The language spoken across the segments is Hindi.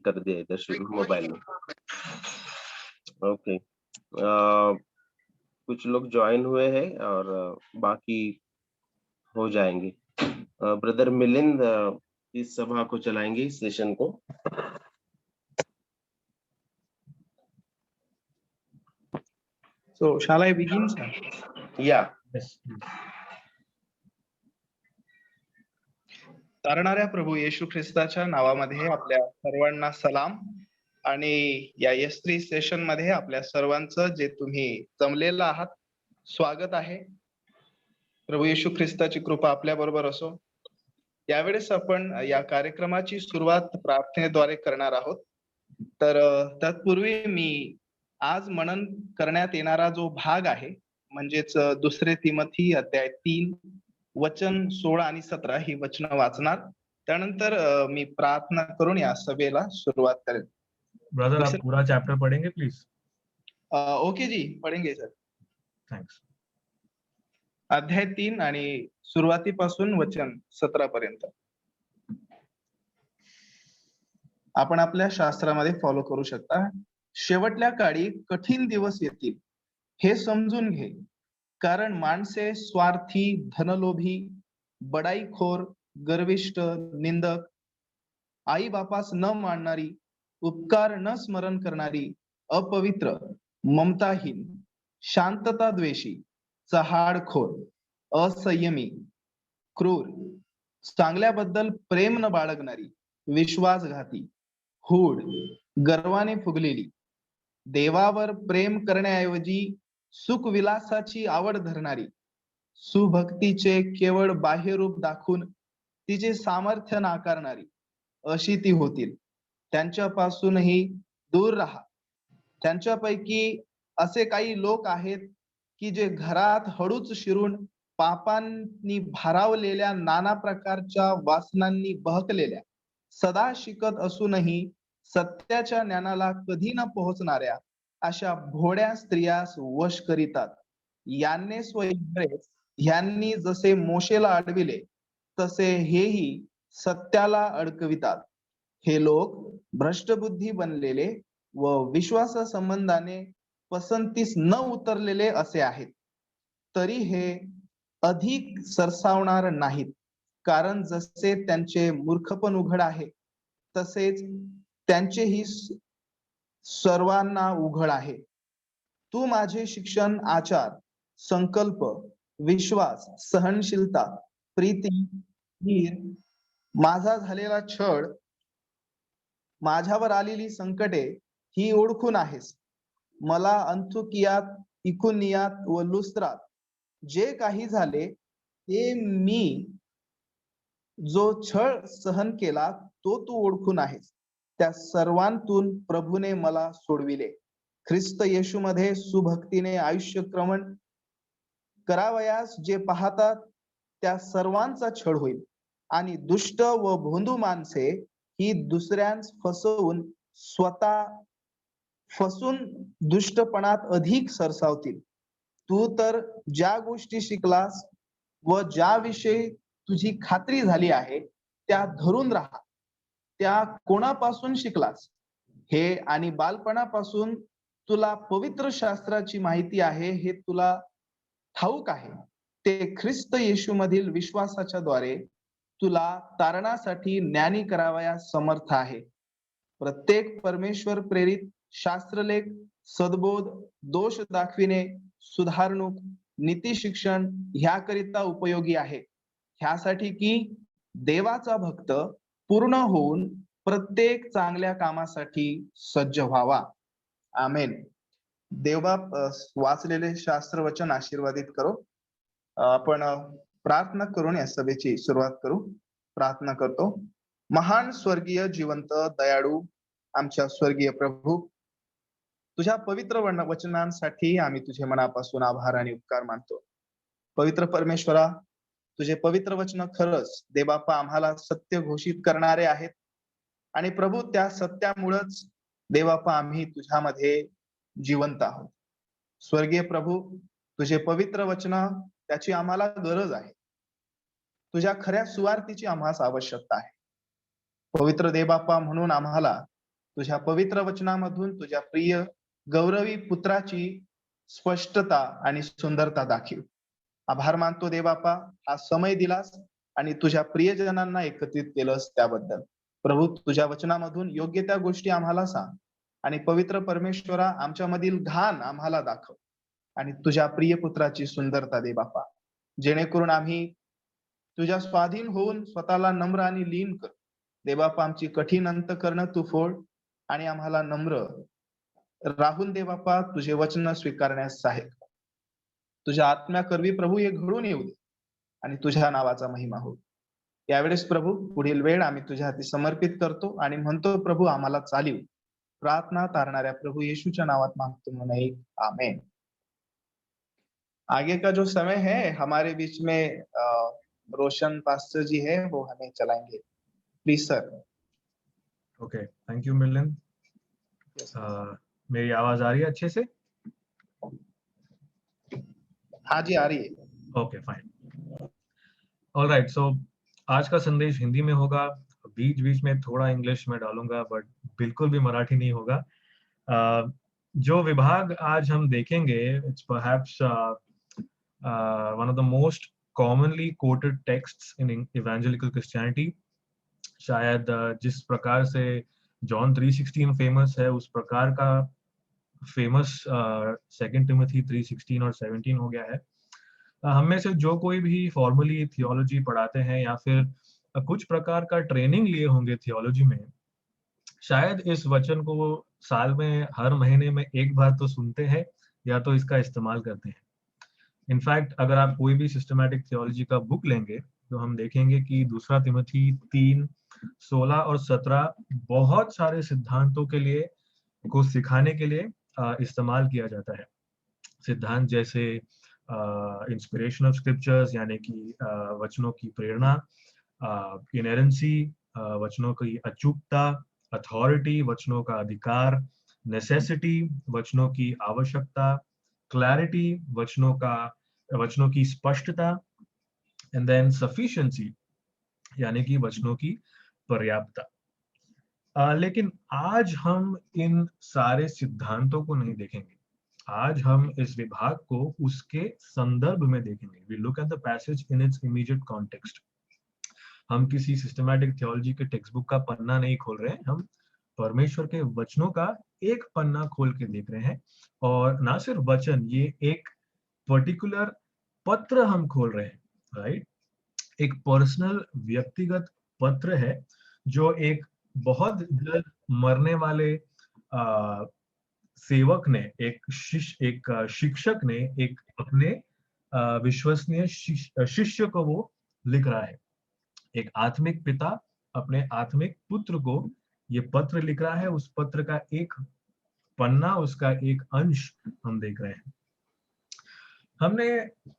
कर दिया इधर शुरू मोबाइल में। ओके, कुछ लोग ज्वाइन हुए हैं और बाकी हो जाएंगे। ब्रदर मिलिंद इस सभा को चलाएंगे, इस सेशन को। So shall I begin, sir? Yeah. Yes. तारणाऱ्या प्रभू येशू ख्रिस्ताच्या नावामध्ये आपल्या सर्वांना सलाम आणि या S3 सेशन मध्ये आपल्या सर्वांचं जे तुम्ही जमलेलं आहात स्वागत आहे। प्रभू येशू ख्रिस्ताची कृपा आपल्या बरोबर असो। यावेळेस आपण या कार्यक्रमाची सुरुवात प्रार्थनेद्वारे करणार आहोत। तर तत्पूर्वी मी आज मनन करण्यात येणारा जो भाग आहे म्हणजेच दुसरे तिमोथी अध्याय 3 वचन 16 आणि 17 ही वचनं वाचणार। त्यानंतर मी प्रार्थना करून या सभेला सुरुवात करेन। ब्रदर आप पूरा चैप्टर पढ़ेंगे प्लीज? ओके जी, पढ़ेंगे सर। थैंक्स। अध्याय 3 आणि सुरुवातीपासून वचन 17 पर्यंत आपण आपल्या शास्त्रामध्ये फॉलो करू शकता। शेवटल्या काळी कठीण दिवस येतील हे समजून घे, कारण माणसे स्वार्थी, धनलोभी, बडाईखोर, गर्विष्ठ, निंदक, आई बापास न मानणारी, उपकार न स्मरण करणारी, अपवित्र, ममताहीन, शांतता द्वेषी, चहाडखोर, असंयमी, क्रूर, चांगल्याबद्दल प्रेम न बाळगणारी, विश्वासघाती, हूड, गर्वाने फुगलेली, देवावर प्रेम करण्याऐवजी सुखविलासाची आवड धरणारी, सुभक्तीचे केवळ बाह्य रूप दाखवून तिचे सामर्थ्य नाकारणारी, अशी ती होतील। त्यांच्यापासूनही दूर राहा। त्यांच्यापैकी असे काही लोक आहेत की जे घरात हळूच शिरून पापांनी भारावलेल्या नाना प्रकारच्या वासनांनी बहकलेल्या, सदा शिकत असूनही सत्याच्या ज्ञानाला कधी न पोहोचणाऱ्या अशा भोळ्या स्त्रियास वश करीतात। यांनी ह्यांनी जसे मोशेला अडविले तसे हेही सत्याला अडकवितात। हे लोक भ्रष्टबुद्धी बनलेले व विश्वासा संबंधाने पसंतीस न उतरलेले असे आहेत। तरी हे अधिक सरसावणार नाहीत, कारण जसे त्यांचे मूर्खपण उघड आहे तसेच त्यांचेही सर्वांना उघड आहे। तू माझे शिक्षण, आचार, संकल्प, विश्वास, सहनशीलता, प्रीती, धीर, माझा झालेला छळ, माझ्यावर आलेली संकटे ही ओळखून आहेस। मला अंतुकियात, इकुनियात व लुस्त्रात जे काही झाले ते मी जो छळ सहन केला तो तू ओळखून आहेस। त्या सर्वांतून प्रभूने मला सोडविले। ख्रिस्त येशूमध्ये सुभक्तीने आयुष्य क्रमण करावयास जे पाहतात त्या सर्वांचा छळ होईल आणि दुष्ट व भोंदू माणसे ही दुसऱ्यांस फसवून स्वतः फसून दुष्टपणात अधिक सरसावतील। तू तर ज्या गोष्टी शिकलास व ज्याविषयी तुझी खात्री झाली आहे त्या धरून राहा। त्या कोणापासून शिकलास हे आणि बालपणापासून तुला पवित्र शास्त्राची माहिती आहे हे तुला ठाऊक आहे। ते ख्रिस्त येशू मधील विश्वासाच्या द्वारे तुला तारणासाठी ज्ञानी करावयास समर्थ आहे। प्रत्येक परमेश्वर प्रेरित शास्त्रलेख, सद्बोध, दोष दाखविणे, सुधारणूक, नीती शिक्षण ह्याकरिता उपयोगी आहे, ह्यासाठी की देवाचा भक्त पूर्ण होऊन प्रत्येक चांगल्या कामासाठी सज्ज व्हावा। आमेन। देवबाप वाचलेले शास्त्र वचन आशीर्वादित करो। आपण प्रार्थना करून या सभेची सुरुवात करू। प्रार्थना करतो। महान स्वर्गीय जिवंत दयाळू आमच्या स्वर्गीय प्रभू, तुझ्या पवित्र वचनांसाठी आम्ही तुझे मनापासून आभार आणि उपकार मानतो। पवित्र परमेश्वरा, तुझे पवित्र वचन खरंच देवबापा आम्हाला सत्य घोषित करणारे आहेत आणि प्रभू त्या सत्यामुळेच देवबापा आम्ही तुझ्यामध्ये जिवंत आहोत। स्वर्गीय प्रभू, तुझे पवित्र वचन त्याची आम्हाला गरज आहे। तुझ्या खऱ्या सुवार्तीची आम्हाला आवश्यकता आहे। पवित्र देवबापा म्हणून आम्हाला तुझ्या पवित्र वचनामधून तुझ्या प्रिय गौरवी पुत्राची स्पष्टता आणि सुंदरता दाखव. आभार मानतो देवबापा, हा समय दिलास आणि तुझ्या प्रियजनांना एकत्रित केलंस त्याबद्दल. प्रभू, तुझ्या वचनामधून योग्य त्या गोष्टी आम्हाला सांग आणि पवित्र परमेश्वरा, आमच्यामधील घाण आम्हाला दाखव आणि तुझ्या प्रिय पुत्राची सुंदरता दे बापा, जेणेकरून आम्ही तुझ्या स्वाधीन होऊन स्वतःला नम्र आणि लीन कर. देवबापा, आमची कठीण अंतकरणं तू फोड आणि आम्हाला नम्र राहून देवबापा तुझे वचन स्वीकारण्यास सहाय्य कर. तुझ्या आत्म्याकरवी प्रभू हे घडून येऊ दे आणि तुझ्या नावाचा महिमा हो. यावेळेस प्रभू, पुढील वेळ आम्ही तुझ्या हाती समर्पित करतो आणि म्हणतो प्रभू आम्हाला चालीव. प्रार्थना तारणाऱ्या प्रभु यीशुच्या नावात मागतो म्हणून आमेन. आगे का जो समय है हमारे बीच में रोशन पास्टर जी है वो हमें चलाएंगे. Please sir. Okay, thank you Milind. मेरी आवाज आ रही है अच्छे से? हाँ जी, आ रही है. Okay, fine. ऑलराइट, सो आज का संदेश हिंदी में होगा. बीच बीच में थोड़ा इंग्लिश में डालूंगा, बट बिल्कुल भी मराठी नहीं होगा. जो विभाग आज हम देखेंगे, it's perhaps one of the most commonly coated texts in evangelical Christianity. शायद जिस प्रकार से जॉन 3:16 फेमस है, उस प्रकार का फेमस 2 टिमोथी 3:16 और 17 हो गया है. हम में से जो कोई भी फॉर्मली थियोलॉजी पढ़ाते हैं या फिर कुछ प्रकार का ट्रेनिंग लिए होंगे थियोलॉजी में, शायद इस वचन को साल में हर महीने में एक बार तो सुनते हैं या तो इसका इस्तेमाल करते हैं. इनफैक्ट अगर आप कोई भी सिस्टमैटिक थियोलॉजी का बुक लेंगे तो हम देखेंगे कि 2 तिमोथी 3:16 और 17 बहुत सारे सिद्धांतों के लिए को सिखाने के लिए इस्तेमाल किया जाता है. सिद्धांत जैसे इंस्पिरेशन ऑफ स्क्रिप्चर्स, यानी कि वचनों की प्रेरणा, इनहेरेंसी, वचनों की अचूकता, अथॉरिटी, वचनों का अधिकार, नेसेसिटी, वचनों की आवश्यकता, क्लैरिटी, वचनों की स्पष्टता, एंड देन सफिशिएंसी, यानी कि वचनों की पर्याप्तता. लेकिन आज हम इन सारे सिद्धांतों को नहीं देखेंगे. आज हम इस विभाग को उसके संदर्भ में देखेंगे. We look at the passage in its immediate context. हम किसी सिस्टमैटिक थियोलॉजी के टेक्स्ट बुक का पन्ना नहीं खोल रहे हैं, हम परमेश्वर के वचनों का एक पन्ना खोल के देख रहे हैं. और ना सिर्फ वचन, ये एक पर्टिकुलर पत्र हम खोल रहे हैं, राइट. एक पर्सनल व्यक्तिगत पत्र है जो एक बहुत जल्द मरने वाले सेवक ने, एक शिक्षक ने एक अपने विश्वसनीय शिष्य को वो लिख रहा है. एक आत्मिक पिता अपने आत्मिक पुत्र को ये पत्र लिख रहा है. उस पत्र का एक पन्ना, उसका एक अंश हम देख रहे हैं. हमने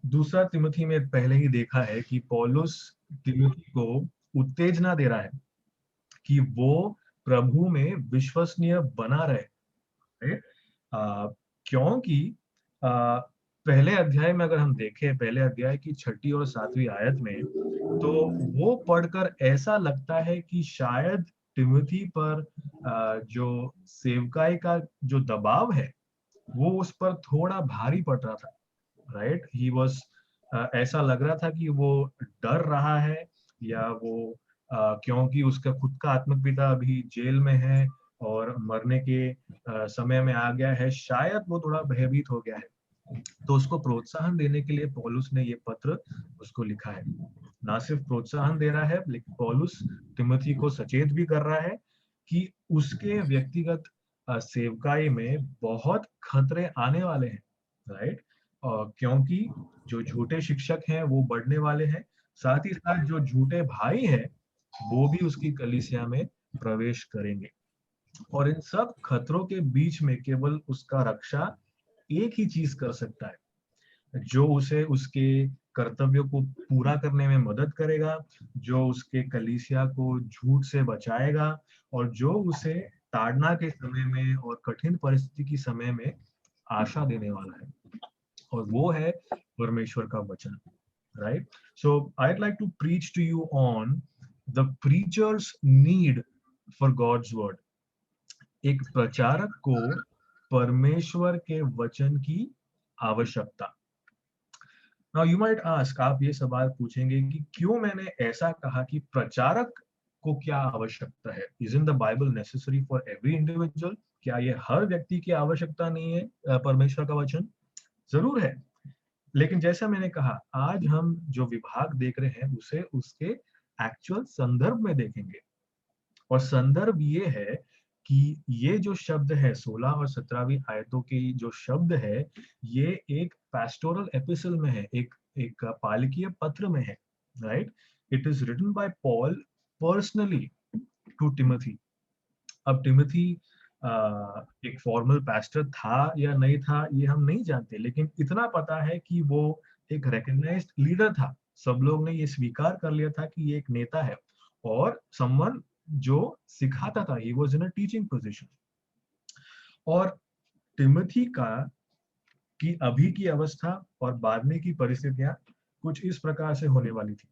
2 तिमोथी में पहले ही देखा है कि पौलुस तिमोथी को उत्तेजना दे रहा है कि वो प्रभु में विश्वसनीय बना रहे. क्योंकि पहले अध्याय में अगर हम देखें, पहले अध्याय की 6ठी और 7वीं आयत में, तो वो पढ़कर ऐसा लगता है कि शायद तिमोथी पर जो सेवकाई का जो दबाव है वो उस पर थोड़ा भारी पड़ रहा था, राइट. ही वाज ऐसा लग रहा था कि वो डर रहा है, या वो क्योंकि उसका खुद का आत्मिक पिता अभी जेल में है और मरने के समय में आ गया है, शायद वो थोड़ा भयभीत हो गया है. तो उसको प्रोत्साहन देने के लिए पौलुस ने ये पत्र उसको लिखा है. ना सिर्फ प्रोत्साहन दे रहा है, लेकिन पौलुस तिमोथी को सचेत भी कर रहा है कि उसके व्यक्तिगत सेवकाई में बहुत खतरे आने वाले हैं, राइट. क्योंकि जो झूठे शिक्षक हैं वो बढ़ने वाले हैं, साथ ही साथ जो झूठे भाई हैं वो भी उसकी कलीसिया में प्रवेश करेंगे. और इन सब खतरों के बीच में केवल उसका रक्षा एक ही चीज कर सकता है, जो उसे उसके कर्तव्यों को पूरा करने में मदद करेगा, जो उसके कलीसिया को झूठ से बचाएगा, और जो उसे ताड़ना के समय में और कठिन परिस्थिति के समय में आशा देने वाला है. और वो है परमेश्वर का वचन, right. So I'd like to preach to you on the preacher's need for God's word. एक प्रचारक को परमेश्वर के वचन की आवश्यकता। नाउ यू माइट आस्क, आप ये सवाल पूछेंगे कि क्यों मैंने ऐसा कहा कि प्रचारक को क्या आवश्यकता है? Isn't the Bible necessary for every individual? क्या ये हर व्यक्ति की आवश्यकता नहीं है परमेश्वर का वचन? जरूर है, लेकिन जैसा मैंने कहा, आज हम जो विभाग देख रहे हैं उसे उसके एक्चुअल संदर्भ में देखेंगे। और संदर्भ ये है कि ये जो शब्द है 16 और 17वीं आयतों के जो शब्द है, ये एक पैस्टोरल एपिसल में है, एक पालकीय पत्र में है, right? It is written by Paul personally to Timothy. अब टिमोथी एक फॉर्मल पास्टर था या नहीं था ये हम नहीं जानते, लेकिन इतना पता है कि वो एक रिकग्नाइज्ड लीडर था। सब लोग ने ये स्वीकार कर लिया था कि ये एक नेता है और समवन जो सिखाता था। He was in a teaching position. और टिमोथी का की अभी की अवस्था और बाद में की परिस्थितियां कुछ इस प्रकार से होने वाली थी।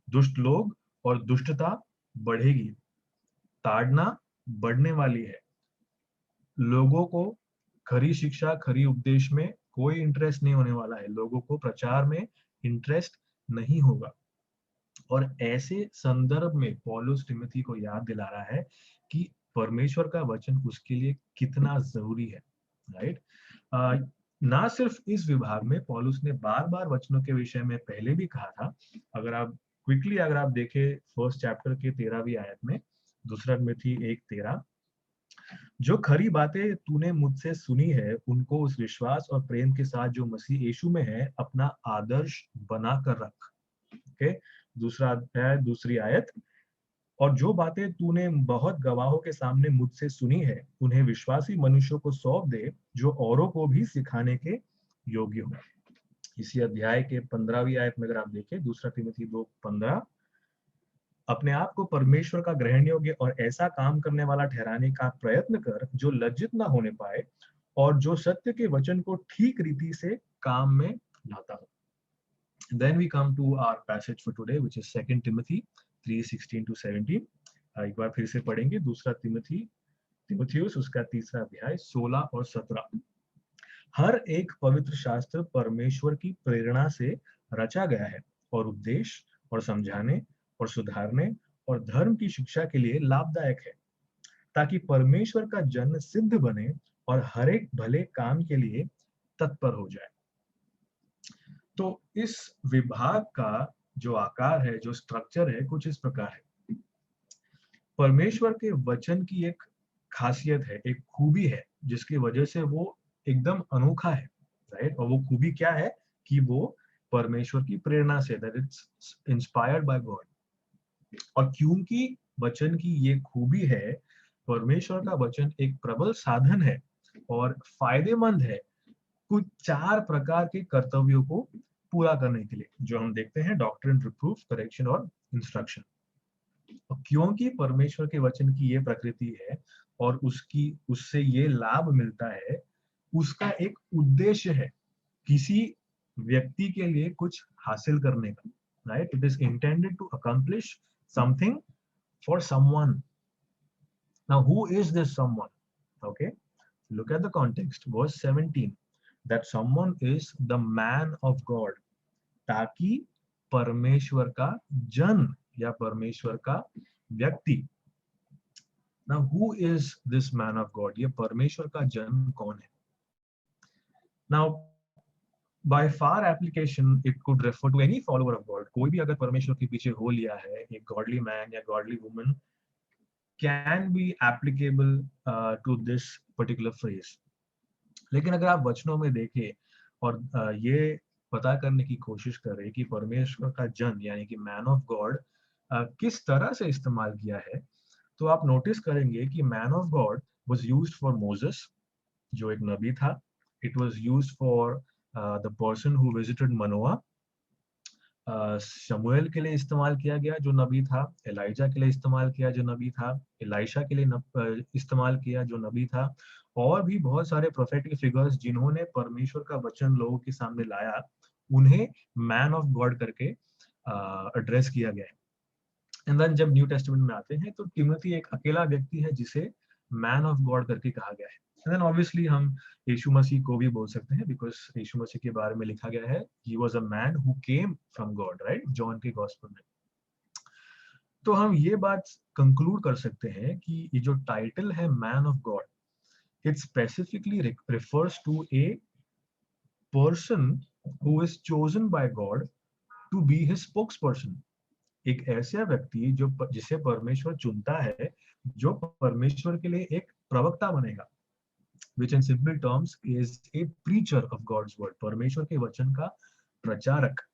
दुष्ट लोग और दुष्टता बढ़ेगी, ताड़ना बढ़ने वाली है, लोगों को खरी शिक्षा खरी उपदेश में कोई इंटरेस्ट नहीं होने वाला है, लोगों को प्रचार में इंटरेस्ट नहीं होगा। और ऐसे संदर्भ में पौलुस टिमोथी को याद दिला रहा है कि परमेश्वर का वचन उसके लिए कितना जरूरी है, राइट? ना सिर्फ इस विभाग में पौलुस ने बार बार वचनों के विषय में पहले भी कहा था। अगर आप देखें फर्स्ट चैप्टर के 13वीं आयत में, दूसरा टिमोथी 1:13, जो खरी बातें तूने मुझसे सुनी है उनको उस विश्वास और प्रेम के साथ जो मसीह यीशु में है अपना आदर्श बना कर रख। ओके, दूसरा अध्याय 2री आयत, और जो बातें तूने बहुत गवाहों के सामने मुझसे सुनी है उन्हें विश्वासी मनुष्यों को सौंप दे जो औरों को भी सिखाने के योग्य हो। इसी अध्याय के 15वीं आयत में अगर आप देखें, दूसरा तिमोथी 2:15, अपने आप को परमेश्वर का ग्रहण योग्य और ऐसा काम करने वाला ठहराने का प्रयत्न कर जो लज्जित न होने पाए और जो सत्य के वचन को ठीक रीति से काम में लाता हो। Then we come to our passage for today, which is 2 Timothy 3:16-17. एक बार फिर से पढ़ेंगे दूसरा तिमुथियुस उसका 3रा अध्याय 16 और 17। हर एक पवित्र शास्त्र परमेश्वर की प्रेरणा से रचा गया है और उपदेश और समझाने और सुधारने और धर्म की शिक्षा के लिए लाभदायक है, ताकि परमेश्वर का जन सिद्ध बने और हर एक भले काम के लिए तत्पर हो जाए। तो इस विभाग का जो आकार है, जो स्ट्रक्चर है, कुछ इस प्रकार है। परमेश्वर के वचन की एक खासियत है, एक खूबी है, जिसकी वजह से वो एकदम अनोखा है, राइट? और वो खूबी क्या है कि वो परमेश्वर की प्रेरणा से, that it's inspired by God. और क्योंकि वचन की ये खूबी है, परमेश्वर का वचन एक प्रबल साधन है और फायदेमंद है कुछ 4 प्रकार के कर्तव्यों को पूरा करने के लिए, जो हम देखते हैं: डॉक्ट्रिन, रिप्रूफ, करेक्शन और इंस्ट्रक्शन। क्योंकि परमेश्वर के वचन की ये प्रकृति है और उससे ये लाभ मिलता है, उसका एक उद्देश्य है किसी व्यक्ति के लिए कुछ हासिल करने का, right? It is intended to accomplish something for someone. Now who is this someone? Okay, look at the context, verse 17, that someone is the man of God, ताकि परमेश्वर का जन या परमेश्वर का व्यक्ति। Now who is this man of God? ये परमेश्वर का जन कौन है? Now by far application it could refer to any follower of God. कोई भी अगर परमेश्वर के पीछे हो लिया है, एक godly man या godly woman can be applicable to this particular phrase. लेकिन अगर आप वचनों में देखें और ये पता करने की कोशिश करें कि परमेश्वर का जन यानी कि मैन ऑफ गॉड किस तरह से इस्तेमाल किया है, तो आप नोटिस करेंगे कि man of God was used for Moses, जो एक नबी था। It was used for the person who visited Manoah. शमूएल के लिए इस्तेमाल किया गया, जो नबी था। एलाइजा के लिए इस्तेमाल किया, जो नबी था। एलाइशा के लिए इस्तेमाल किया, जो नबी था। और भी बहुत सारे प्रोफेटिक फिगर्स जिन्होंने परमेश्वर का वचन लोगों के सामने लाया, उन्हें मैन ऑफ गॉड करके एड्रेस किया गया है। एंड देन जब न्यू टेस्टामेंट में आते हैं तो टिमोथी एक अकेला व्यक्ति है जिसे मैन ऑफ गॉड करके कहा गया है। एंड देन ऑब्वियसली हम यीशु मसीह को भी बोल सकते हैं, बिकॉज यीशु मसीह के बारे में लिखा गया है, he was a man who came from God, right, John के गॉस्पेल में। तो हम ये बात कंक्लूड कर सकते हैं कि ये जो टाइटल है man of God, it specifically refers to a person who is chosen by God to be his spokesperson। एक ऐसा व्यक्ति जो जिसे परमेश्वर चुनता है, जो परमेश्वर के लिए एक प्रवक्ता बनेगा, which in simple terms is a preacher of God's word, परमेश्वर के वचन का प्रचारक।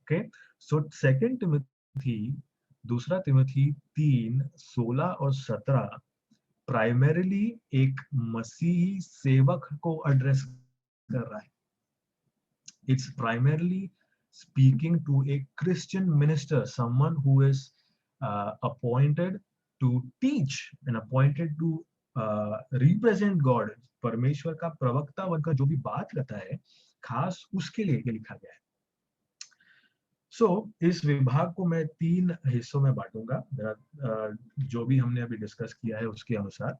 okay, so second Timothy, दूसरा तिमोथी 3:16 और 17 प्राइमरीली एक मसीही सेवक को एड्रेस कर रहा है। It's primarily speaking to a Christian minister, someone who is appointed to teach and appointed to represent God, परमेश्वर का प्रवक्ता बनकर जो भी बात करता है, खास उसके लिए ये लिखा गया है। इस विभाग को मैं 3 हिस्सों में बांटूंगा, जो भी हमने अभी डिस्कस किया है उसके अनुसार।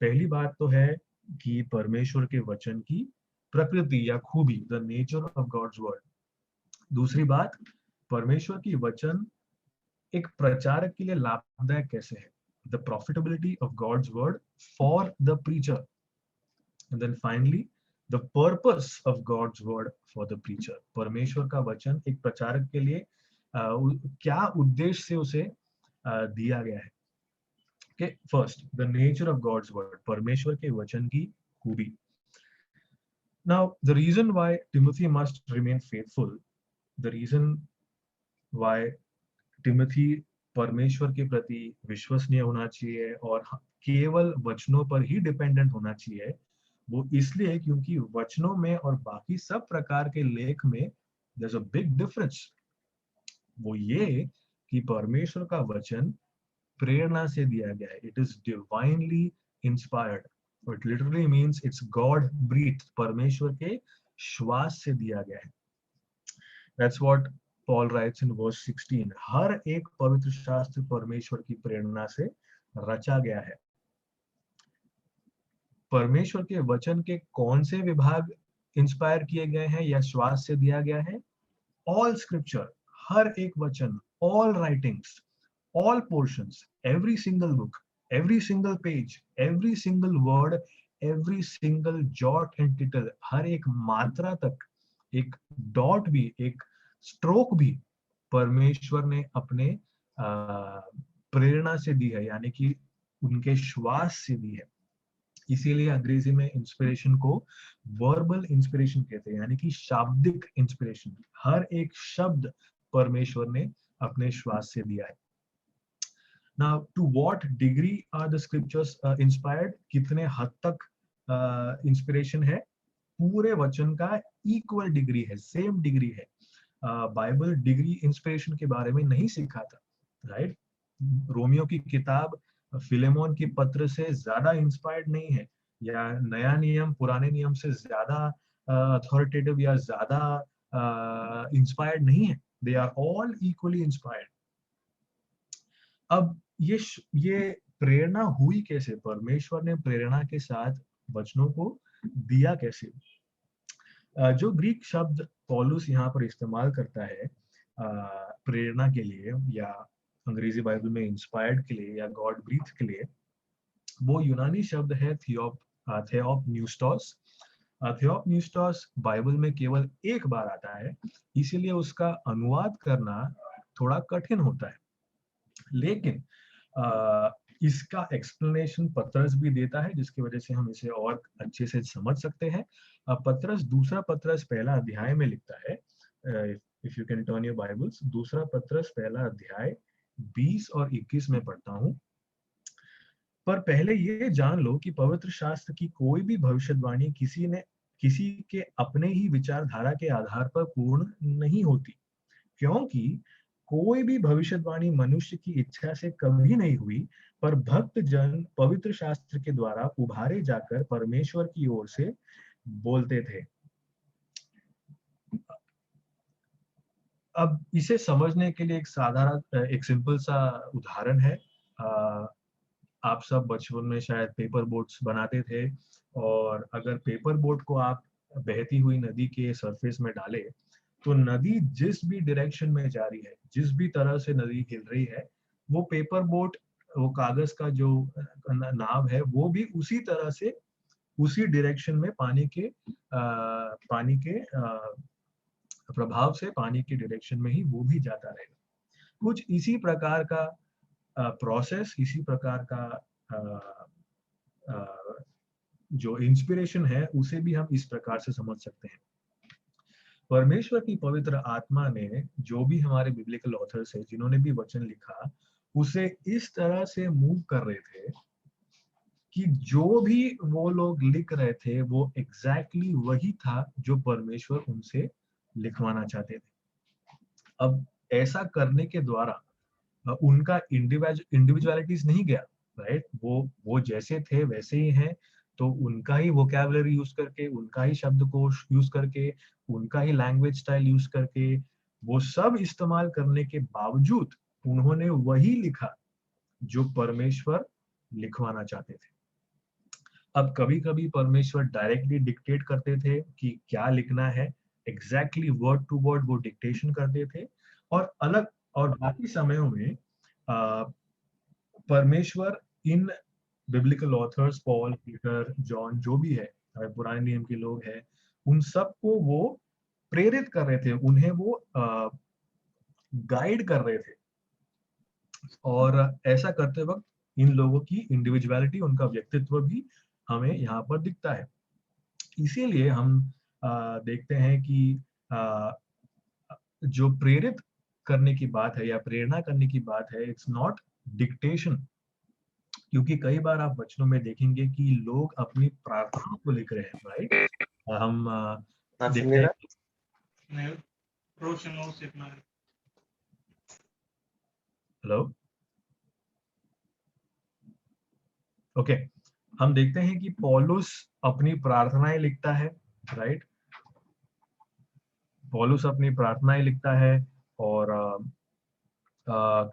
पहली बात तो है कि परमेश्वर के वचन की प्रकृति या खूबी, the nature of God's word. दूसरी बात, परमेश्वर की वचन एक प्रचारक के लिए लाभदायक कैसे है, the profitability of God's word for the preacher. And then finally the purpose of God's word for the preacher, परमेश्वर का वचन एक प्रचारक के लिए क्या उद्देश्य से उसे दिया गया है। Okay, first, the nature of God's word, परमेश्वर के वचन की खूबी। Now, the reason why Timothy must remain faithful, the reason why Timothy परमेश्वर के प्रति विश्वसनीय होना चाहिए और केवल वचनों पर ही डिपेंडेंट होना चाहिए, वो इसलिए क्योंकि वचनों में और बाकी सब प्रकार के लेख में there's a big difference। वो ये कि परमेश्वर का वचन प्रेरणा से दिया गया है, it is divinely inspired, it literally means it's God breath, परमेश्वर के श्वास से दिया गया है। That's what Paul writes in verse 16, हर एक पवित्र शास्त्र परमेश्वर की प्रेरणा से रचा गया है। परमेश्वर के वचन के कौन से विभाग इंस्पायर किए गए हैं या श्वास से दिया गया है? ऑल स्क्रिप्चर, हर एक वचन, all writings, all portions, every single book, every single page, every single word, every single jot and tittle, हर एक मात्रा तक, एक डॉट भी, एक स्ट्रोक भी परमेश्वर ने अपने प्रेरणा से दी है, यानी कि उनके श्वास से दी है। इसीलिए अंग्रेजी में इंस्पिरेशन को वर्बल इंस्पिरेशन कहते हैं, यानी कि शाब्दिक इंस्पिरेशन। हर एक शब्द परमेश्वर ने अपने श्वास से दिया है। Now, to what degree are the scriptures inspired? कितने हद तक इंस्पिरेशन है? पूरे वचन का इक्वल डिग्री है, सेम डिग्री है। बाइबल डिग्री इंस्पिरेशन के बारे में नहीं सिखाता, राइट? रोमियो की किताब फिलेमोन की पत्र से ज्यादा इंस्पायर्ड नहीं है, या नया नियम पुराने नियम से ज्यादा अथॉरिटेटिव या ज्यादा इंस्पायर्ड नहीं है। They are all equally inspired. अब ये प्रेरणा हुई कैसे? परमेश्वर ने प्रेरणा के साथ वचनों को दिया कैसे? जो ग्रीक शब्द पौलुस यहाँ पर इस्तेमाल करता है प्रेरणा के लिए, या अंग्रेजी बाइबल में इंस्पायर्ड के लिए या गॉड ब्रीथ के लिए, वो यूनानी शब्द है थियोपन्यूस्टोस। थियोपन्यूस्टोस बाइबल में केवल एक बार आता है, इसीलिए उसका अनुवाद करना थोड़ा कठिन होता है। लेकिन इसका एक्सप्लेनेशन पतरस भी देता है, जिसकी वजह से हम इसे और अच्छे से समझ सकते हैं। पतरस, दूसरा पतरस पहला अध्याय में लिखता है, if you can turn your Bibles, दूसरा पतरस पहला अध्याय 20 और 21 में पढ़ता हूं। पर पहले ये जान लो कि पवित्र शास्त्र की कोई भी भविष्यवाणी किसी के अपने ही विचारधारा के आधार पर पूर्ण नहीं होती, क्योंकि कोई भी भविष्यवाणी मनुष्य की इच्छा से कभी नहीं हुई, पर भक्त जन पवित्र शास्त्र के द्वारा उभारे जाकर परमेश्वर की ओर से बोलते थे। अब इसे समझने के लिए एक साधारण एक सिंपल सा उदाहरण है। आप सब बचपन में शायद पेपर बोट्स बनाते थे, और अगर पेपर बोट को आप बहती हुई नदी के सरफेस में डाले, तो नदी जिस भी डायरेक्शन में जा रही है, जिस भी तरह से नदी हिल रही है, वो पेपर बोट, वो कागज का जो नाव है, वो भी उसी तरह से उसी डायरेक्शन में पानी के प्रभाव से पानी के डायरेक्शन में ही वो भी जाता रहेगा। कुछ इसी प्रकार का प्रोसेस, इसी प्रकार का जो इंस्पिरेशन है, उसे भी हम इस प्रकार से समझ सकते हैं। परमेश्वर की पवित्र आत्मा ने जो भी हमारे बिब्लिकल ऑथर्स है, जिन्होंने भी वचन लिखा, उसे इस तरह से मूव कर रहे थे कि जो भी वो लोग लिख रहे थे, वो एग्जैक्टली वही था जो परमेश्वर उनसे लिखवाना चाहते थे। अब ऐसा करने के द्वारा उनका इंडिविजुअलिटीज नहीं गया, राइट? वो जैसे थे वैसे ही हैं, तो उनका ही वोकैबुलरी यूज करके, उनका ही शब्दकोश यूज करके, उनका ही लैंग्वेज स्टाइल यूज करके, वो सब इस्तेमाल करने के बावजूद उन्होंने वही लिखा जो परमेश्वर लिखवाना चाहते थे। अब कभी कभी परमेश्वर डायरेक्टली डिक्टेट करते थे कि क्या लिखना है, एग्जैक्टली वर्ड टू वर्ड वो डिक्टेशन करते थे, और बाकी समयों में परमेश्वर in biblical authors, Paul, Peter, John, जो भी है, पुराने नियम के लोग हैं, उन सबको वो प्रेरित कर रहे थे, उन्हें वो गाइड कर रहे थे। और ऐसा करते वक्त इन लोगों की इंडिविजुअलिटी, उनका व्यक्तित्व भी हमें यहाँ पर दिखता है। इसीलिए हम देखते हैं कि जो प्रेरित करने की बात है या प्रेरणा करने की बात है, इट्स नॉट डिक्टेशन। क्योंकि कई बार आप वचनों में देखेंगे कि लोग अपनी प्रार्थना को लिख रहे हैं, राइट? हम देखते हैं। Hello, okay. हम देखते हैं कि पौलुस अपनी प्रार्थनाएं लिखता है, राइट? पौलुस अपनी प्रार्थनाएं लिखता है, और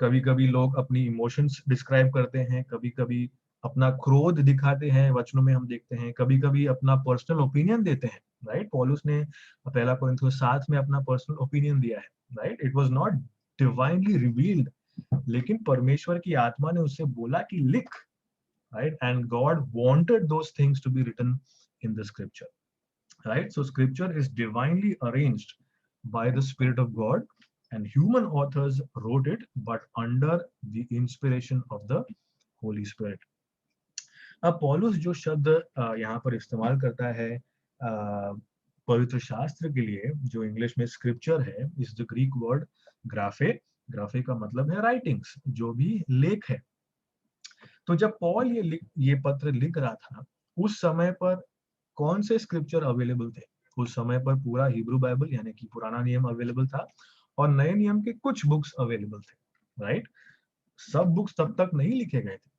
कभी कभी लोग अपनी इमोशंस डिस्क्राइब करते हैं, कभी कभी अपना क्रोध दिखाते हैं, वचनों में हम देखते हैं, कभी कभी अपना पर्सनल ओपिनियन देते हैं, राइट? पौलुस ने पहला कोरिन्थियोस 7 में अपना पर्सनल ओपिनियन दिया है, right? It was not divinely revealed, लेकिन परमेश्वर की आत्मा ने उससे बोला कि लिख, right? And God wanted those things to be written in the scripture, right? So scripture is divinely arranged by the Spirit of God, and human authors wrote it, but under the inspiration of the Holy Spirit. अब पौलुस जो शब्द यहाँ पर इस्तेमाल करता है पवित्र शास्त्र के लिए, जो इंग्लिश में स्क्रिप्चर है, इज द ग्रीक वर्ड ग्राफे। ग्राफे का मतलब है राइटिंग्स, जो भी लेख है। तो जब पौल ये पत्र लिख रहा था, उस समय पर कौन से स्क्रिप्चर अवेलेबल थे? उस समय पर पूरा हिब्रू बाइबल यानी कि पुराना नियम अवेलेबल था, और नए नियम के कुछ बुक्स अवेलेबल थे, राइट? सब बुक्स तब तक नहीं लिखे गए थे,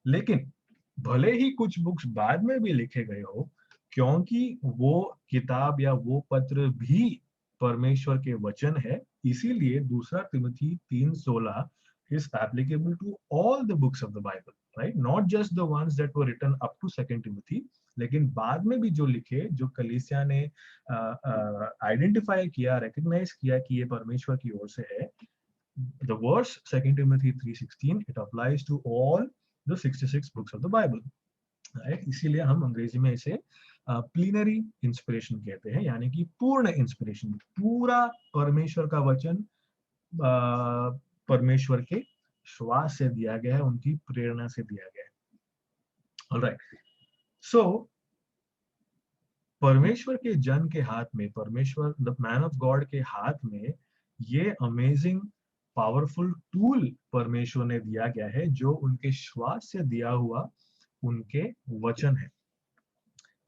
लेकिन भले ही कुछ बुक्स बाद में भी लिखे गए हो, क्योंकि वो किताब या वो पत्र भी परमेश्वर के वचन है, इसीलिए दूसरा Timothy 3:16 is applicable to all the books of the Bible, right? Not just the ones that were written up to 2 Timothy, लेकिन बाद में भी जो लिखे, जो कलीसिया ने आइडेंटिफाई किया, रिकॉग्नाइज किया कि ये परमेश्वर की ओर से है, the verse 2 Timothy 3:16, it applies to all the 66 books of the Bible, right? इसीलिए हम अंग्रेजी में इसे प्लीनरी इंस्पिरेशन कहते हैं, यानी कि पूर्ण इंस्पिरेशन। पूरा परमेश्वर का वचन परमेश्वर के श्वास से दिया गया है, उनकी प्रेरणा से दिया गया है। ऑलराइट, सो परमेश्वर के जन के हाथ में, परमेश्वर द मैन ऑफ गॉड के हाथ में ये अमेजिंग पावरफुल टूल परमेश्वर ने दिया गया है, जो उनके श्वास से दिया हुआ उनके वचन है।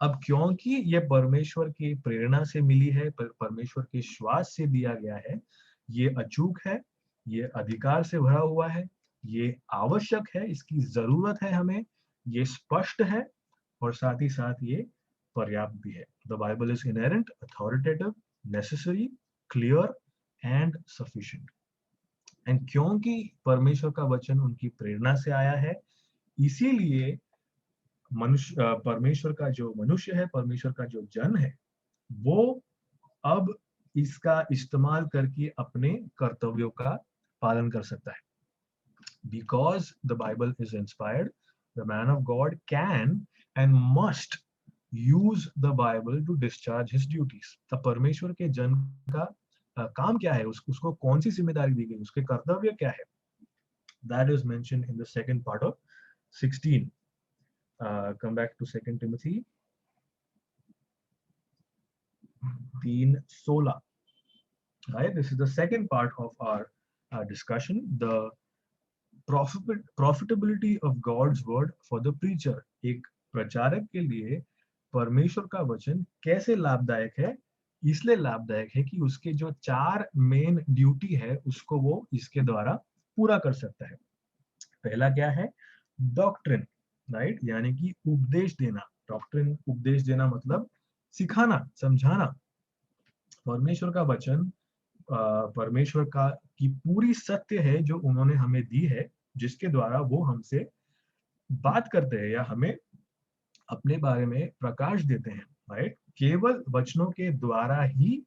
अब क्योंकि ये परमेश्वर की प्रेरणा से मिली है, परमेश्वर के श्वास से दिया गया है, ये अचूक है, ये अधिकार से भरा हुआ है, ये आवश्यक है, इसकी जरूरत है हमें, ये स्पष्ट है, और साथ ही साथ ये पर्याप्त भी है। The Bible is inherent, authoritative, necessary, clear, and sufficient. And क्योंकि परमेश्वर का वचन उनकी प्रेरणा से आया है, इसीलिए परमेश्वर का जो मनुष्य है, परमेश्वर का जो जन है, वो अब इसका इस्तेमाल करके अपने कर्तव्यों का पालन कर सकता है. Because the Bible is inspired, the man of God can and must use the Bible to discharge his duties. तब परमेश्वर के जन का काम क्या है, उसको कौन सी जिम्मेदारी दी गई, उसके कर्तव्य क्या है? That is mentioned in the second part of 16. Come back to 2 Timothy 3:16. Right, this is the second part of our discussion. The profitability of God's word for the preacher. एक प्रचारक के लिए परमेश्वर का वचन कैसे लाभदायक है? इसलिए लाभदायक है कि उसके जो 4 मेन ड्यूटी है उसको वो इसके द्वारा पूरा कर सकता है. पहला क्या है? डॉक्ट्रिन, राइट, यानी कि उपदेश देना. डॉक्ट्रिन, उपदेश देना मतलब सिखाना, समझाना. परमेश्वर का वचन परमेश्वर का की पूरी सत्य है जो उन्होंने हमें दी है, जिसके द्वारा वो हमसे बात करते हैं या हमें अपने बारे में प्रकाश देते हैं, राइट. केवल वचनों के द्वारा ही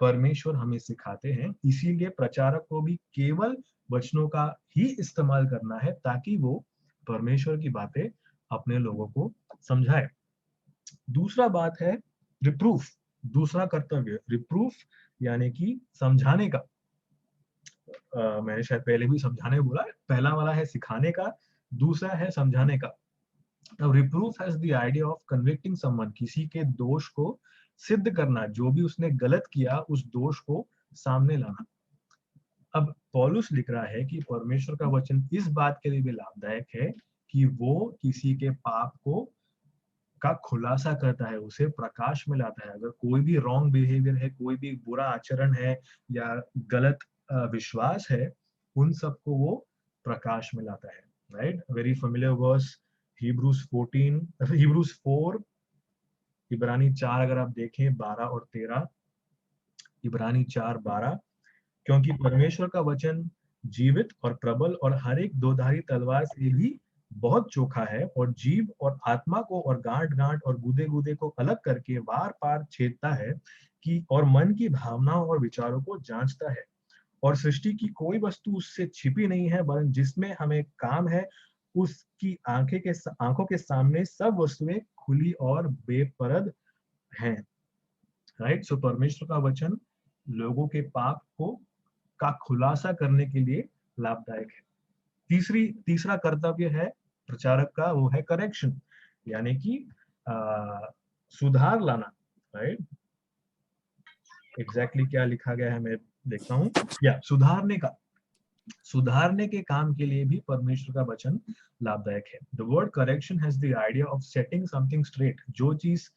परमेश्वर हमें सिखाते हैं, इसीलिए प्रचारक को भी केवल वचनों का ही इस्तेमाल करना है ताकि वो परमेश्वर की बातें अपने लोगों को समझाए. दूसरा बात है रिप्रूफ. दूसरा कर्तव्य रिप्रूफ यानी कि समझाने का. मैंने शायद पहले भी समझाने बोला. पहला वाला है सिखाने का, दूसरा है समझाने का. Now, reproof has the idea of convicting someone. किसी के दोष को सिद्ध करना, जो भी उसने गलत किया उस दोष को सामने लाना. अब पौलुस लिख रहा है कि परमेश्वर का वचन इस बात के लिए भी लाभदायक है कि वो किसी के पाप को का खुलासा करता है, उसे प्रकाश में लाता है. अगर कोई भी रॉन्ग बिहेवियर है, कोई भी बुरा आचरण है या गलत विश्वास है, उन सबको वो प्रकाश में लाता है, right. Very familiar verse Hebrews 4, इब्रानी 4 अगर आप देखें 12 और 13. इब्रानी 4:12, क्योंकि परमेश्वर का वचन जीवित और प्रबल और हर एक दोधारी तलवार से भी बहुत चोखा है और जीव और आत्मा को और गांठ और गूदे को अलग करके वार पार छेदता है कि और मन की भावनाओं और विचारों को जांचता है. और सृष्टि की कोई वस्तु उससे छिपी नहीं है, वरन जिसमें हमें काम है उसकी आंखों के सामने सब वस्तुएं खुली और बेपरद हैं, राइट. सो परमेश्वर का वचन लोगों के पाप को का खुलासा करने के लिए लाभदायक है. तीसरा कर्तव्य है प्रचारक का, वो है करेक्शन, यानी कि सुधार लाना, राइट. एग्जैक्टली क्या लिखा गया है मैं देखता हूँ. या सुधारने के काम के लिए भी परमेश्वर का वचन लाभदायक है. The word correction has the idea of setting something straight. जो चीज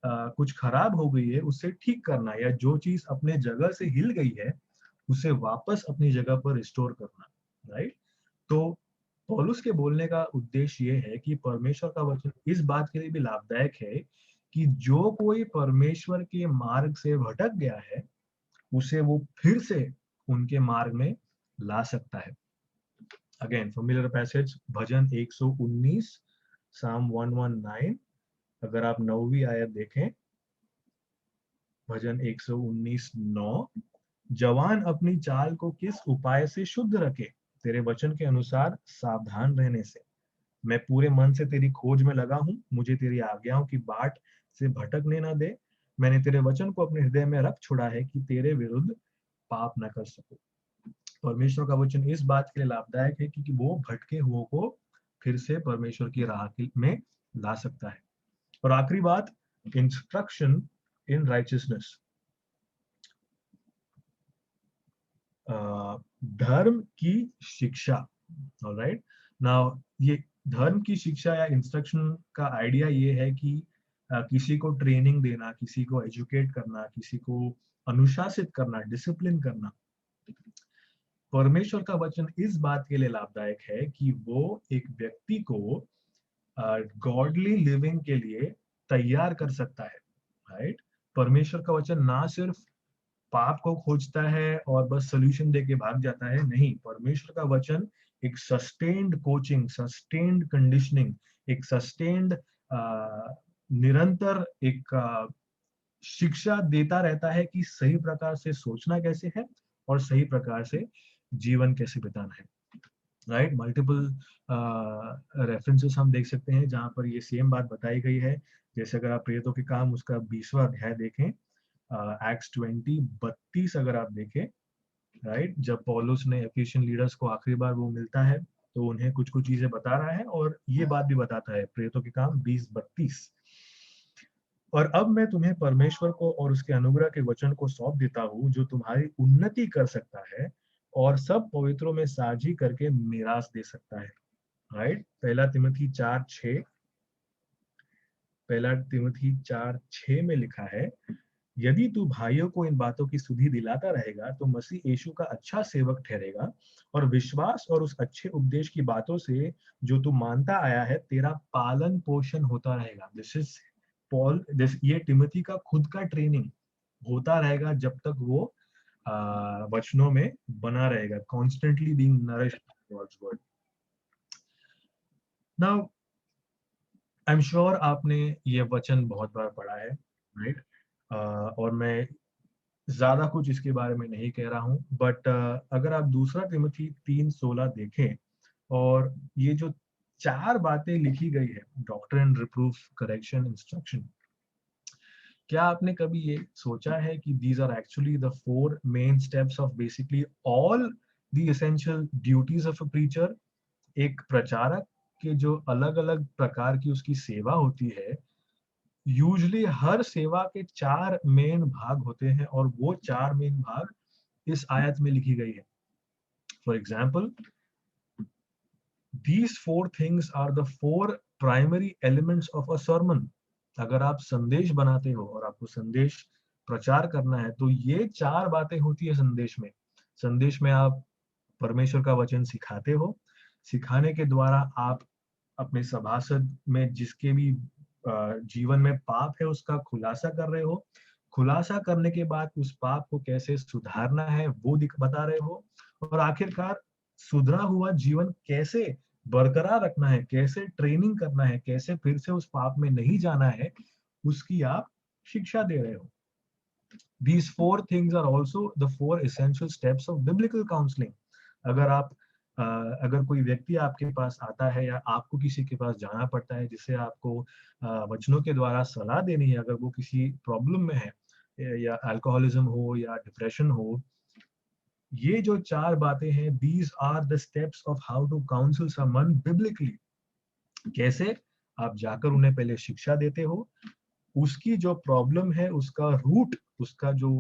कुछ खराब हो गई है उसे ठीक करना, या जो चीज अपने जगह से हिल गई है उसे वापस अपनी जगह पर रिस्टोर करना, राइट. तो पौलुस के बोलने का उद्देश्य ये है कि परमेश्वर का वचन इस बात के लिए भी लाभदायक है कि जो कोई परमेश्वर के मार्ग से भटक गया है उसे वो फिर से उनके मार्ग में ला सकता है. अगेन फेमिलियर पैसेज भजन 119, साम 119. अगर आप 9वीं आयत देखें, भजन 119:9, जवान अपनी चाल को किस उपाय से शुद्ध रखे, तेरे वचन के अनुसार सावधान रहने से. मैं पूरे मन से तेरी खोज में लगा हूं, मुझे तेरी आज्ञाओं की बाट से भटकने न दे. मैंने तेरे वचन को अपने हृदय में रख छोड़ा है कि तेरे विरुद्ध पाप न कर सकूं. परमेश्वर का वचन इस बात के लिए लाभदायक है क्योंकि वो भटके हुओं को फिर से परमेश्वर की राह में ला सकता है. और आखिरी बात, इंस्ट्रक्शन इन राइचियसनेस. धर्म की शिक्षा, ऑलराइट. नाउ ये धर्म की शिक्षा या इंस्ट्रक्शन का आइडिया ये है कि किसी को ट्रेनिंग देना, किसी को एजुकेट करना, किसी को अनुशासित करना, डिसिप्लिन करना. परमेश्वर का वचन इस बात के लिए लाभदायक है कि वो एक व्यक्ति को गॉडली लिविंग के लिए तैयार कर सकता है, राइट. परमेश्वर का वचन ना सिर्फ पाप को खोजता है और बस सोल्यूशन देके भाग जाता है, नहीं। परमेश्वर का वचन एक सस्टेन्ड कोचिंग, सस्टेन्ड कंडीशनिंग, एक सस्टेन्ड निरंतर एक शिक्षा देता रहता है कि सही प्रकार से सोचना कैसे है और सही प्रकार से जीवन कैसे बिताना है, राइट। मल्टीपल रेफरेंसेस हम देख सकते हैं जहां पर ये सेम बात बताई गई है। जैसे अगर आप प्रेरितों के काम उसका 20वां अध्याय देखें, एक्ट्स 20:32 अगर आप देखें, राइट, जब पौलुस ने एफिशियन लीडर्स को आखिरी बार वो मिलता है तो उन्हें कुछ कुछ चीजें बता रहा है और ये बात भी बताता है, प्रेरितों के काम 20:32। और अब मैं तुम्हें परमेश्वर को और उसके अनुग्रह के वचन को सौंप देता हूँ जो तुम्हारी उन्नति कर सकता है और सब पवित्रों में साझी करके मीरास दे सकता है, राइट। पहला तिमोथी 4:6 में लिखा है, यदि तू भाइयों को इन बातों की सुधि दिलाता रहेगा तो मसीह यीशु का अच्छा सेवक ठहरेगा और विश्वास और उस अच्छे उपदेश की बातों से जो तू मानता आया है तेरा पालन पोषण होता रहेगा। दिस इज ये टिमोथी का खुद का ट्रेनिंग होता रहेगा जब तक वो वचनों में बना रहेगा, constantly being nourished God's word. Now I am sure आपने ये वचन बहुत बार पढ़ा है, राइट। और मैं ज्यादा कुछ इसके बारे में नहीं कह रहा हूँ, बट अगर आप दूसरा तिमोथी 3:16 देखें और ये जो 4 बातें लिखी गई है, डॉक्ट्रिन, रिप्रूफ, करेक्शन, इंस्ट्रक्शन, क्या आपने कभी ये सोचा है कि these are actually the 4 main steps of basically all the essential duties of a preacher? एक प्रचारक के जो अलग अलग प्रकार की उसकी सेवा होती है, यूजुअली हर सेवा के 4 मेन भाग होते हैं और वो 4 मेन भाग इस आयत में लिखी गई है। For example, these 4 things are the 4 primary elements of a sermon. अगर आप संदेश बनाते हो और आपको संदेश प्रचार करना है तो ये 4 बातें होती है संदेश में। संदेश में आप परमेश्वर का वचन सिखाते हो, सिखाने के द्वारा आप अपने सभासद में जिसके भी जीवन में पाप है उसका खुलासा कर रहे हो, खुलासा करने के बाद उस पाप को कैसे सुधारना है वो बता रहे हो, और आखिरकार सुधरा हुआ जीवन कैसे बरकरार रखना है, कैसे ट्रेनिंग करना है, कैसे फिर से उस पाप में नहीं जाना है, उसकी आप शिक्षा दे रहे हो। These 4 things are also the 4 essential steps of biblical counseling. अगर कोई व्यक्ति आपके पास आता है या आपको किसी के पास जाना पड़ता है जिसे आपको वचनों के द्वारा सलाह देनी है, अगर वो किसी प्रॉब्लम में है या अल्कोहलिज्म हो या डिप्रेशन हो, ये जो 4 बातें हैं, these are the steps of how to counsel someone biblically. कैसे आप जाकर उन्हें पहले शिक्षा देते हो, उसकी जो प्रॉब्लम है, उसका रूट, उसका जो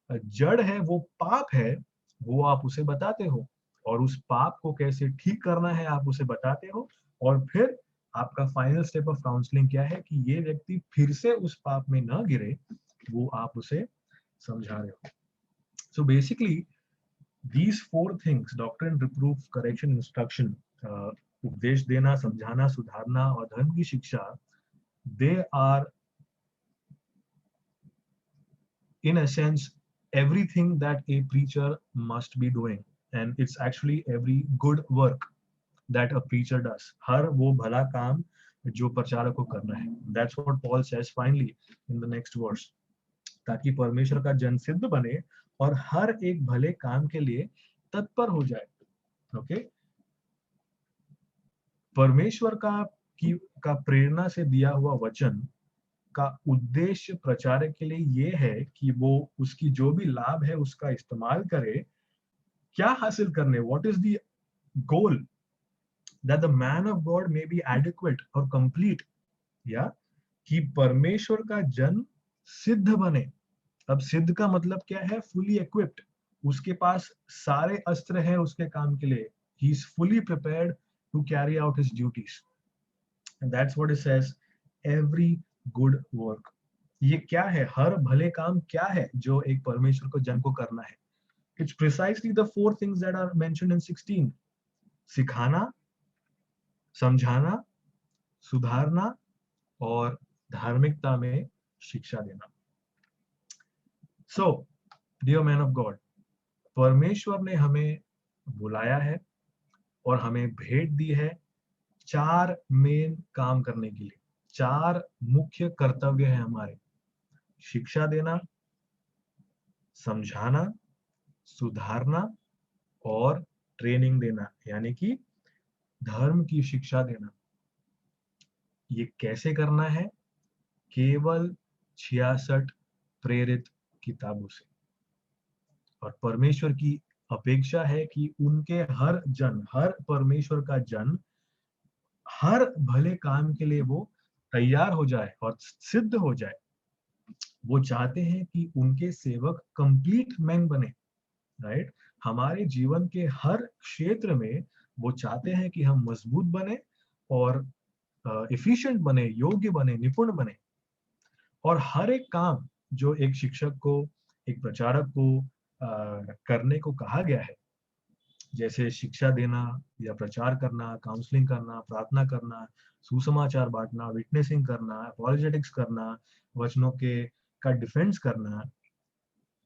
जड़ है वो पाप है, वो आप उसे बताते हो, और उस पाप को कैसे ठीक करना है आप उसे बताते हो, और फिर आपका फाइनल स्टेप ऑफ काउंसलिंग क्या है कि ये व्यक्ति फिर से उस पाप में न गिरे, वो आप उसे समझा रहे हो। So basically these 4 things, doctrine, reproof, correction, instruction, उपदेश देना, समझाना, सुधारना और धर्म की शिक्षा, they are in a sense everything that a preacher must be doing, and it's actually every good work that a preacher does. हर वो भला काम जो प्रचारक को करना है। That's what Paul says finally in the next verse. ताकि परमेश्वर का जन सिद्ध बने और हर एक भले काम के लिए तत्पर हो जाए। ओके, परमेश्वर का प्रेरणा से दिया हुआ वचन का उद्देश्य प्रचारक के लिए ये है कि वो उसकी जो भी लाभ है उसका इस्तेमाल करे, क्या हासिल करने, what is the goal, that the man of God may be adequate और कंप्लीट, या कि परमेश्वर का जन सिद्ध बने। अब सिद्ध का मतलब क्या है? फुली इक्विप्ड, उसके पास सारे अस्त्र हैं उसके काम के लिए, he is fully prepared to carry out his duties, and that's what it says, every good work. ये क्या है? हर भले काम क्या है जो एक परमेश्वर को जन को करना है? It's precisely the 4 things that are mentioned in 16, सिखाना, समझाना, सुधारना और धार्मिकता में शिक्षा देना। So dear man of God, परमेश्वर ने हमें बुलाया है और हमें भेंट दी है 4 मेन काम करने के लिए। 4 मुख्य कर्तव्य हैं हमारे: शिक्षा देना, समझाना, सुधारना और ट्रेनिंग देना, यानी कि धर्म की शिक्षा देना। ये कैसे करना है? केवल 66 प्रेरित किताबों से। और परमेश्वर की अपेक्षा है कि उनके हर परमेश्वर का जन हर भले काम के लिए वो तैयार हो जाए और सिद्ध हो जाए। वो चाहते हैं कि उनके सेवक कंप्लीट मैन बने, राइट? हमारे जीवन के हर क्षेत्र में वो चाहते हैं कि हम मजबूत बने और एफिशिएंट बने, योग्य बने, निपुण बने। और हर एक काम जो एक शिक्षक को, एक प्रचारक को करने को कहा गया है, जैसे शिक्षा देना या प्रचार करना, काउंसलिंग करना, प्रार्थना करना, सुसमाचार बांटना, विटनेसिंग करना, अपॉलोजेटिक्स करना, वचनों के का डिफेंस करना,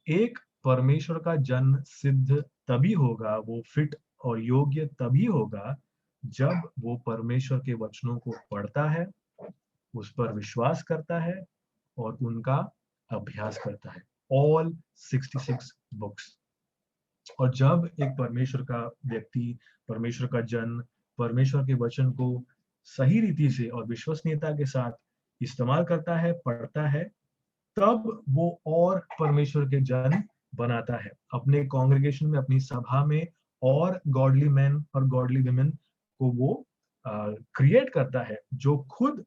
एक परमेश्वर का जन सिद्ध तभी होगा, वो फिट और योग्य तभी होगा जब वो परमेश्वर के वचनों को पढ़ता है, उस पर विश्वास करता है और उनका अभ्यास करता है। All 66 books. और जब एक परमेश्वर का व्यक्ति, परमेश्वर का जन परमेश्वर के वचन को सही रीति से और विश्वसनीयता के साथ इस्तेमाल करता है, पढ़ता है, तब वो और परमेश्वर के जन बनाता है अपने कांग्रेगेशन में, अपनी सभा में, और गॉडली मैन और गॉडली वुमेन को वो क्रिएट करता है, जो खुद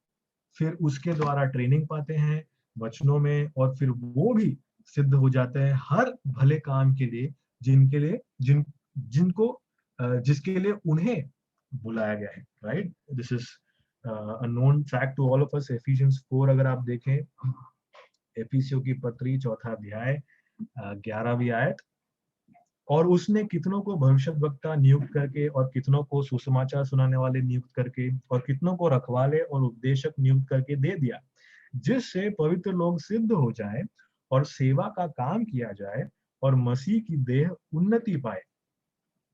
फिर उसके द्वारा ट्रेनिंग पाते हैं वचनों में, और फिर वो भी सिद्ध हो जाते हैं हर भले काम के लिए जिनके लिए जिनको जिसके लिए उन्हें बुलाया गया है, right? This is a known fact to all of us. Ephesians 4 अगर आप देखें, एफिसियों की पत्री 4 अध्याय 11वीं आयत, और उसने कितनों को भविष्यद्वक्ता नियुक्त करके और कितनों को सुसमाचार सुनाने वाले नियुक्त करके और कितनों को रखवाले और उपदेशक नियुक्त करके दे दिया, जिससे पवित्र लोग सिद्ध हो जाए और सेवा का काम किया जाए और मसीह की देह उन्नति पाए,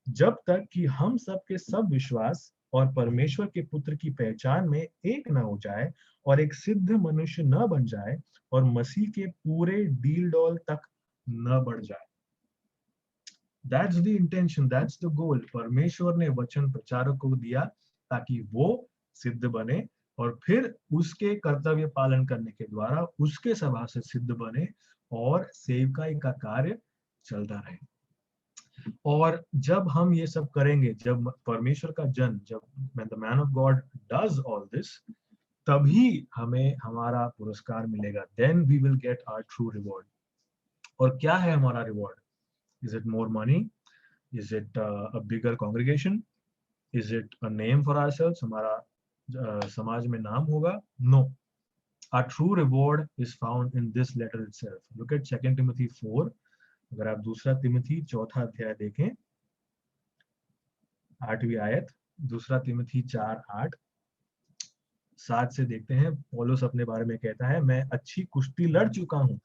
जब तक कि हम सब के सब विश्वास और परमेश्वर के पुत्र की पहचान में एक न हो जाए और एक सिद्ध मनुष्य न बन जाए और मसीह के पूरे डील डॉल तक न बढ़ जाए। That's the intention, that's the goal। परमेश्वर ने वचन प्रचारक को दिया ताकि वो सिद्ध बने और फिर उसके कर्तव्य पालन करने के द्वारा उसके सभा से सिद्ध बने और सेवकाई का कार्य चलता रहे। और जब हम ये सब करेंगे, जब परमेश्वर का जन, जब the man of God does all this, तभी हमें हमारा पुरस्कार मिलेगा। Then we will get our true reward। और क्या है हमारा reward? Is it more money? Is it a bigger congregation? Is it a name for ourselves? हमारा समाज में नाम होगा? No। Our true reward is found in this letter itself। Look at 2 Timothy 4। अगर आप 2 तिमोथी 4 अध्याय देखें, 8वीं आयत, 2 तिमोथी 4:8, 7 से देखते हैं। पौलुस अपने बारे में कहता है, मैं अच्छी कुश्ती लड़ चुका हूं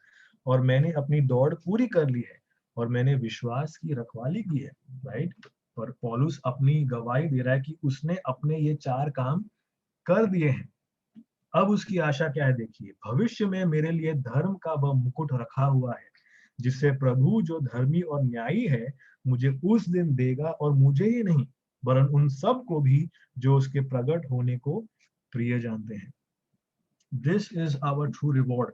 और मैंने अपनी दौड़ पूरी कर ली है और मैंने विश्वास की रखवाली की है, राइट? और पौलुस अपनी गवाही दे रहा है कि उसने अपने ये 4 काम कर दिए हैं। अब उसकी आशा क्या है देखिए, भविष्य में मेरे लिए धर्म का वह मुकुट रखा हुआ है, जिससे प्रभु जो धर्मी और न्यायी है मुझे उस दिन देगा, और मुझे ही नहीं वरन उन सब को भी जो उसके प्रकट होने को प्रिय जानते हैं। This is our true reward,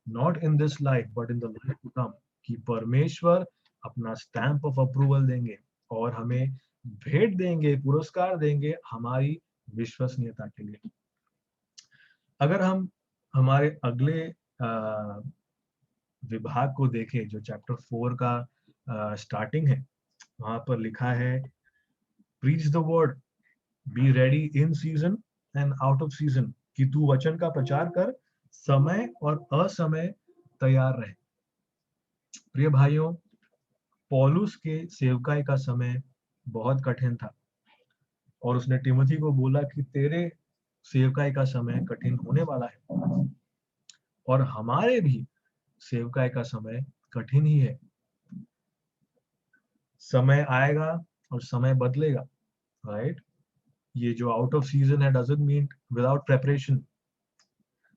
not in this life but in the life to come, कि परमेश्वर अपना स्टैंप ऑफ अप्रूवल देंगे और हमें भेंट देंगे, पुरस्कार देंगे हमारी विश्वसनीयता के लिए। अगर हम हमारे अगले विभाग को देखें, जो चैप्टर 4 का स्टार्टिंग है, वहां पर लिखा है, preach the word, be ready in season and out of season, कि तू वचन का प्रचार कर, समय और असमय तैयार रहे। प्रिय भाइयों, पौलुस के सेवकाई का समय बहुत कठिन था और उसने तिमोथी को बोला कि तेरे सेवकाई का समय कठिन होने वाला है, और हमारे भी सेवकाई का समय कठिन ही है। समय आएगा और समय बदलेगा, राइट? ये जो आउट ऑफ सीजन है doesn't mean without preparation,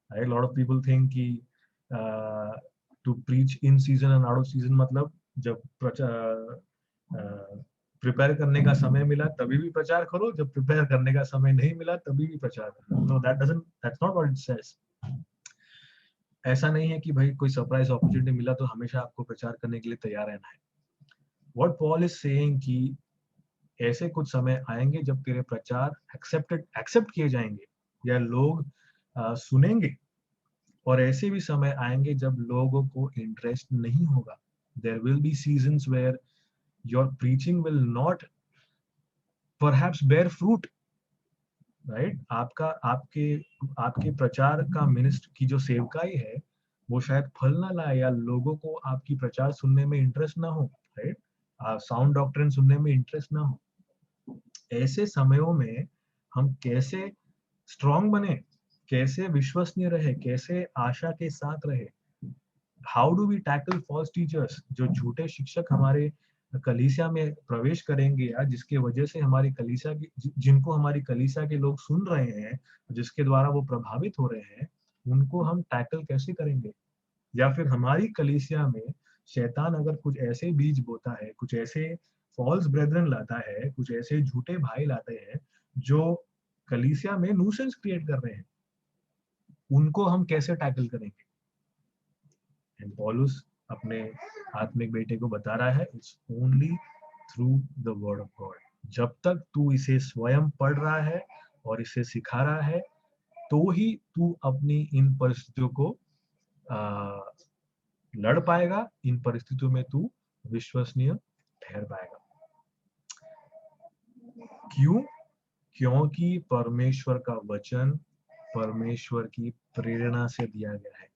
right? Lot of people think कि to preach in season and out of season मतलब जब प्रिपेयर करने का समय मिला तभी भी प्रचार करो, जब प्रिपेयर करने का समय नहीं मिला तभी भी प्रचार करो। No, that's not what it says. ऐसा नहीं है कि भाई कोई सरप्राइज अपॉर्चुनिटी मिला तो हमेशा आपको प्रचार करने के लिए तैयार रहना है। व्हाट पॉल इज सेइंग कि ऐसे कुछ समय आएंगे जब तेरे प्रचार एक्सेप्ट किए जाएंगे या लोग सुनेंगे, और ऐसे भी समय आएंगे जब लोगों को इंटरेस्ट नहीं होगा। There will be seasons where your preaching will not perhaps bear fruit, right? आपके प्रचार का मिनिस्ट्री की जो सेवकाई है वो शायद फल ना लाए, या लोगों को आपकी प्रचार सुनने में इंटरेस्ट ना हो, राइट? साउंड डॉक्ट्रिन सुनने में इंटरेस्ट ना हो। ऐसे समयों में हम कैसे स्ट्रांग बने, कैसे विश्वसनीय रहे, कैसे आशा के साथ रहे? How do we tackle false teachers, जो झूठे शिक्षक हमारे कलीसिया में प्रवेश करेंगे या जिसके वजह से हमारी कलीसिया की जिनको हमारी कलीसिया के लोग सुन रहे हैं, जिसके द्वारा वो प्रभावित हो रहे हैं, उनको हम टैकल कैसे करेंगे? या फिर हमारी कलीसिया में शैतान अगर कुछ ऐसे बीज बोता है, कुछ ऐसे फॉल्स ब्रेदरन लाता है, कुछ ऐसे झूठे भाई लाते हैं जो कलीसिया में न्यूसेंस क्रिएट कर रहे हैं, उनको हम कैसे टैकल करेंगे? एंड पॉलुस अपने आत्मिक बेटे को बता रहा है, it's only through the word of God. जब तक तू इसे स्वयं पढ़ रहा है और इसे सिखा रहा है तो ही तू अपनी इन परिस्थितियों को लड़ पाएगा, इन परिस्थितियों में तू विश्वसनीय ठहर पाएगा। क्यों? क्योंकि परमेश्वर का वचन परमेश्वर की प्रेरणा से दिया गया है।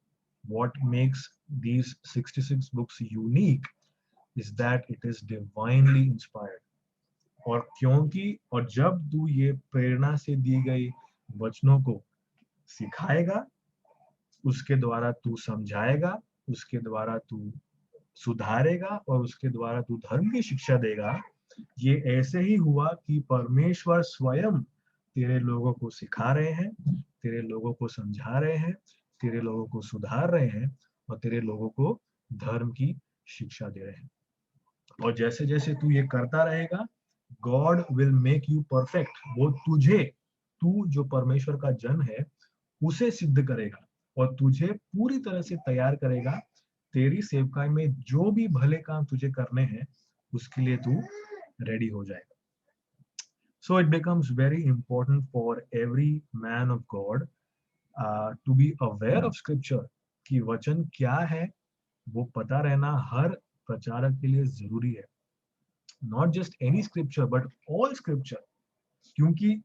What makes these 66 books unique is that it is divinely inspired. और जब तू ये प्रेरणा से दी गई वचनों को सिखाएगा, उसके द्वारा तू समझाएगा, उसके द्वारा तू सुधारेगा और उसके द्वारा तू धर्म की शिक्षा देगा, ये ऐसे ही हुआ कि परमेश्वर स्वयं तेरे लोगों को सिखा रहे हैं, तेरे लोगों को समझा रहे हैं, तेरे लोगों को सुधार रहे हैं और तेरे लोगों को धर्म की शिक्षा दे रहे हैं। और जैसे जैसे तू ये करता रहेगा, God will make you perfect. वो तू जो परमेश्वर का जन है उसे सिद्ध करेगा और तुझे पूरी तरह से तैयार करेगा। तेरी सेवकाई में जो भी भले काम तुझे करने हैं उसके लिए तू रेडी हो जाएगा। So it becomes very important for every man of God to be aware of scripture, कि वचन क्या है वो पता रहना हर प्रचारक के लिए जरूरी है। Not just any scripture but all scripture, क्योंकि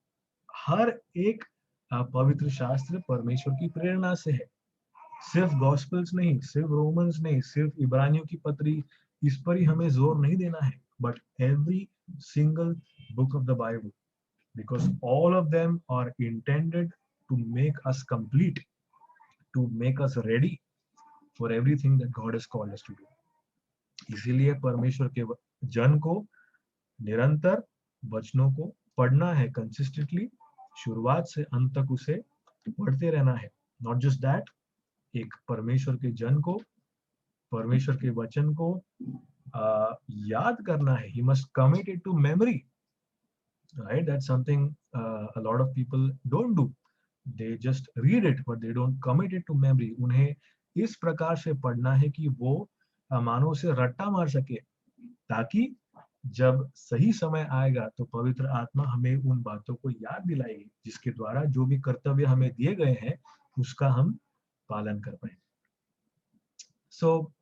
हर एक पवित्र शास्त्र परमेश्वर की प्रेरणा से है। सिर्फ गॉस्पेल्स नहीं, सिर्फ रोमन्स नहीं, सिर्फ इब्रानियों की पत्री, इस पर ही हमें जोर नहीं देना है, but every single book of the Bible, because all of them are intended to make us complete, to make us ready for everything that God has called us to do. इसीलिए परमेश्वर के जन को निरंतर वचनों को पढ़ना है, कंसिस्टेंटली, शुरुआत से अंत तक उसे पढ़ते रहना है। नॉट जस्ट दैट, एक परमेश्वर के जन को परमेश्वर के वचन को याद करना है। He must commit it to memory, right? That's something a lot of people don't do. They just read it but they don't commit it to memory. उन्हें इस प्रकार से पढ़ना है कि वो मानो उसे रट्टा मार सके, ताकि जब सही समय आएगा तो पवित्र आत्मा हमें उन बातों को याद दिलाएगी, जिसके द्वारा जो भी कर्तव्य हमें दिए गए हैं उसका हम पालन कर पाए। So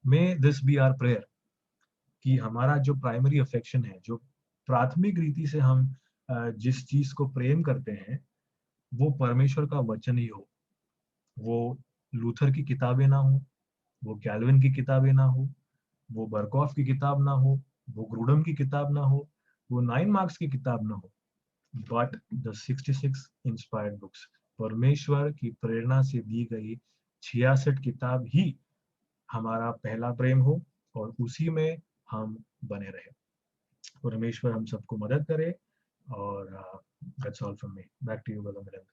may this be our prayer, कि हमारा जो प्राइमरी अफेक्शन है, जो प्राथमिक रीति से हम जिस चीज को प्रेम करते हैं, वो परमेश्वर का वचन ही हो। वो लूथर की किताबें ना हो, वो कैल्विन की किताबें ना हो, वो बर्कॉफ की किताब ना हो, वो ग्रूडम की किताब ना हो, वो 9 मार्क्स की किताब ना हो, बट द 66 इंस्पायर्ड बुक्स, परमेश्वर की प्रेरणा से दी गई 66 किताब ही हमारा पहला प्रेम हो और उसी में हम बने रहे। परमेश्वर हम सबको मदद करे। और that's all from me. Back to you brother Milind.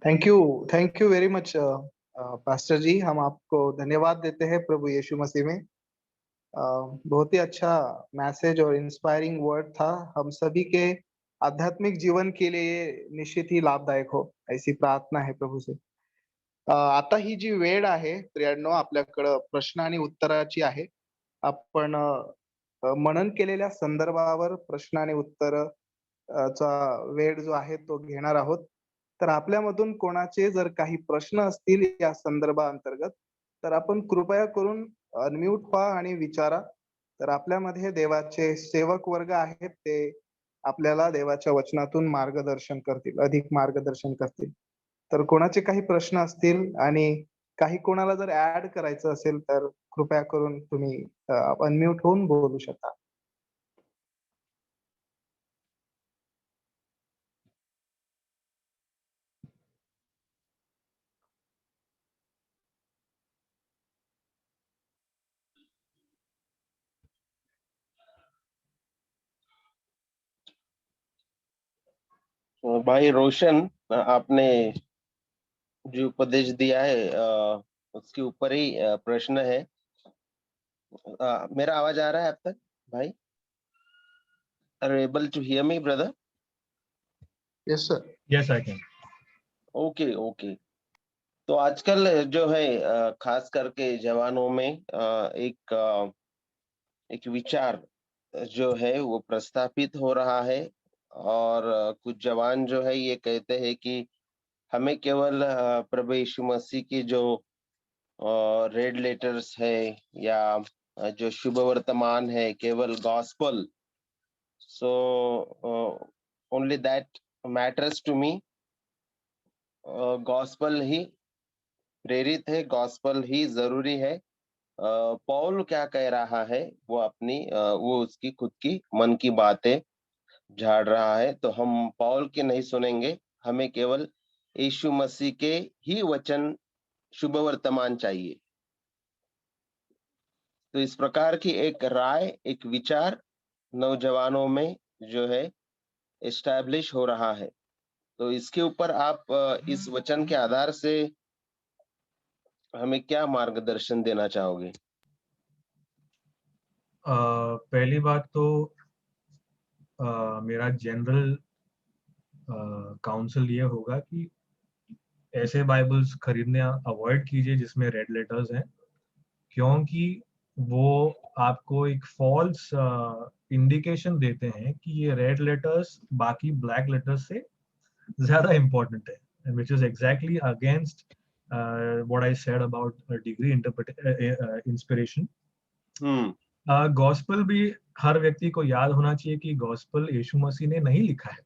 Thank you very much pastor ji. हम आपको धन्यवाद देते हैं प्रभु यीशु मसीह में। बहुत ही अच्छा मैसेज और इंस्पायरिंग वर्ड था। हम सभी के आध्यात्मिक जीवन के लिए निश्चित ही लाभदायक हो, ऐसी प्रार्थना आहे प्रभू से। आता ही जी वेळ आहे प्रियांनो, आपल्याकडं प्रश्न आणि उत्तराची आहे। आपण मनन केलेल्या संदर्भावर प्रश्न आणि उत्तर चा वेळ जो आहे तो घेणार आहोत। तर आपल्यामधून कोणाचे जर काही प्रश्न असतील या संदर्भाअंतर्गत, तर आपण कृपया करून अनम्यूट व्हा आणि विचारा। तर आपल्यामध्ये देवाचे सेवक वर्ग आहेत, ते आपल्याला देवाच्या वचनातून मार्गदर्शन करतील, अधिक मार्गदर्शन करतील। तर कोणाचे काही प्रश्न असतील आणि काही कोणाला जर ऍड करायचं असेल, तर कृपया करून तुम्ही अनम्यूट होऊन बोलू शकता। भाई रोशन, आपने जो उपदेश दिया है उसके ऊपर ही प्रश्न है। मेरा आवाज आ रहा है अब तक भाई? Are you able to hear me brother? Yes sir. Yes I can. Okay okay. तो आजकल जो है खास करके जवानों में एक विचार जो है वो प्रस्थापित हो रहा है। और कुछ जवान जो है ये कहते हैं कि हमें केवल प्रभु यीशु मसीह की जो रेड लेटर्स है या जो शुभ वर्तमान है, केवल gospel, so only that matters to me. Gospel ही प्रेरित है, गॉस्पल ही जरूरी है। पौल क्या कह रहा है वो उसकी खुद की मन की बातें झाड़ रहा है, तो हम पौल के नहीं सुनेंगे। हमें केवल यीशु मसीह के ही वचन शुभ वर्तमान चाहिए। तो इस प्रकार की एक राय, एक विचार नौजवानों में जो है एस्टैब्लिश हो रहा है। तो इसके ऊपर आप इस वचन के आधार से हमें क्या मार्गदर्शन देना चाहोगे? पहली बात तो मेरा जनरल काउंसिल ये होगा कि ऐसे बाइबल्स खरीदने अवॉइड कीजिए जिसमें रेड लेटर्स हैं, क्योंकि वो आपको एक फॉल्स इंडिकेशन देते हैं कि ये रेड लेटर्स बाकी ब्लैक लेटर्स से ज्यादा इंपॉर्टेंट है, and which is exactly against what I said about degree inspiration. Gospel भी हर व्यक्ति को याद होना चाहिए कि गॉस्पल यीशु मसीह ने नहीं लिखा है,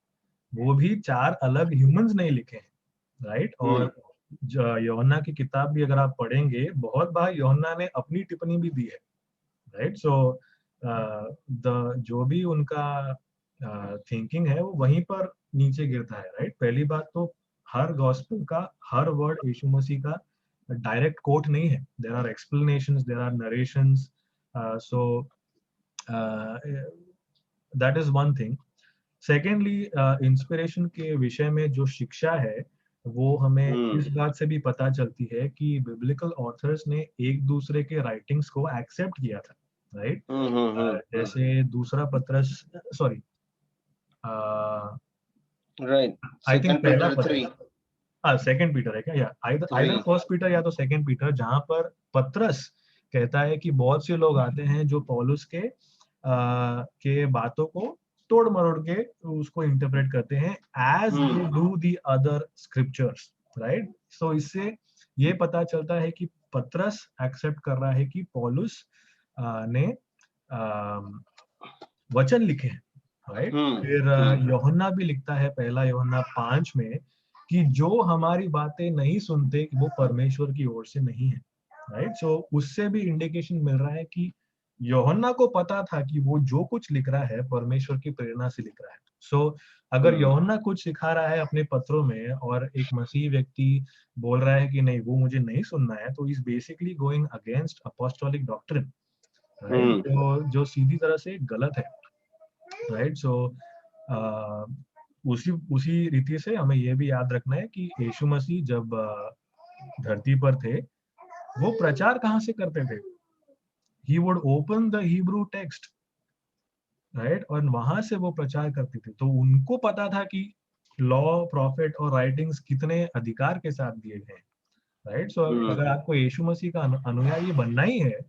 वो भी 4 अलग ह्यूमंस नहीं लिखे हैं, राइट? और यूहन्ना की किताब भी अगर आप पढ़ेंगे, बहुत बार यूहन्ना ने अपनी टिप्पणी भी दी है, राइट? सो जो भी उनका थिंकिंग है वो वहीं पर नीचे गिरता है, राइट? पहली बात तो हर गॉस्पेल का हर वर्ड यीशु मसीह का डायरेक्ट कोट नहीं है। There are explanations, there are narrations, so that is one thing. Secondly, inspiration के विषय में जो शिक्षा है वो हमें इस बात से भी पता चलती है कि बिब्लिकल ऑथर्स ने एक दूसरे के राइटिंग्स को एक्सेप्ट किया था, राइट? जैसे दूसरा पत्रस, सॉरी, राइट, आई थिंक पहला पत्रस, सेकंड पीटर है क्या? या आइदर फर्स्ट पीटर या तो सेकंड पीटर, जहां पर पत्रस कहता है कि बहुत से लोग आते हैं जो पौलुस के बातों को तोड़ मरोड़ के उसको इंटरप्रेट करते हैं as they do the other scriptures, right? So इससे ये पता चलता है कि पत्रस एक्सेप्ट कर रहा है कि पौलुस ने वचन लिखे हैं, राइट? फिर यूहन्ना भी लिखता है पहला यूहन्ना 5 में कि जो हमारी बातें नहीं सुनते वो परमेश्वर की ओर से नहीं है, राइट? सो उससे भी इंडिकेशन मिल रहा है कि यूहन्ना को पता था कि वो जो कुछ लिख रहा है परमेश्वर की प्रेरणा से लिख रहा है, सो अगर यूहन्ना कुछ सिखा रहा है अपने पत्रों में और एक मसीह व्यक्ति बोल रहा है कि नहीं वो मुझे नहीं सुनना है, तो is basically going against apostolic doctrine, right? जो सीधी तरह से गलत है, राइट? सो उसी उसी रीति से हमें ये भी याद रखना है कि यीशु मसीह जब धरती पर थे, वो प्रचार कहाँ से करते थे? He would open the Hebrew text, right? और वहां से वो प्रचार करते थे, तो उनको पता था कि लॉ, प्रॉफिट और राइटिंग्स कितने अधिकार के साथ दिए गए हैं, राइट? सो अगर आपको यीशु मसीह का अनुयायी बनना ही है,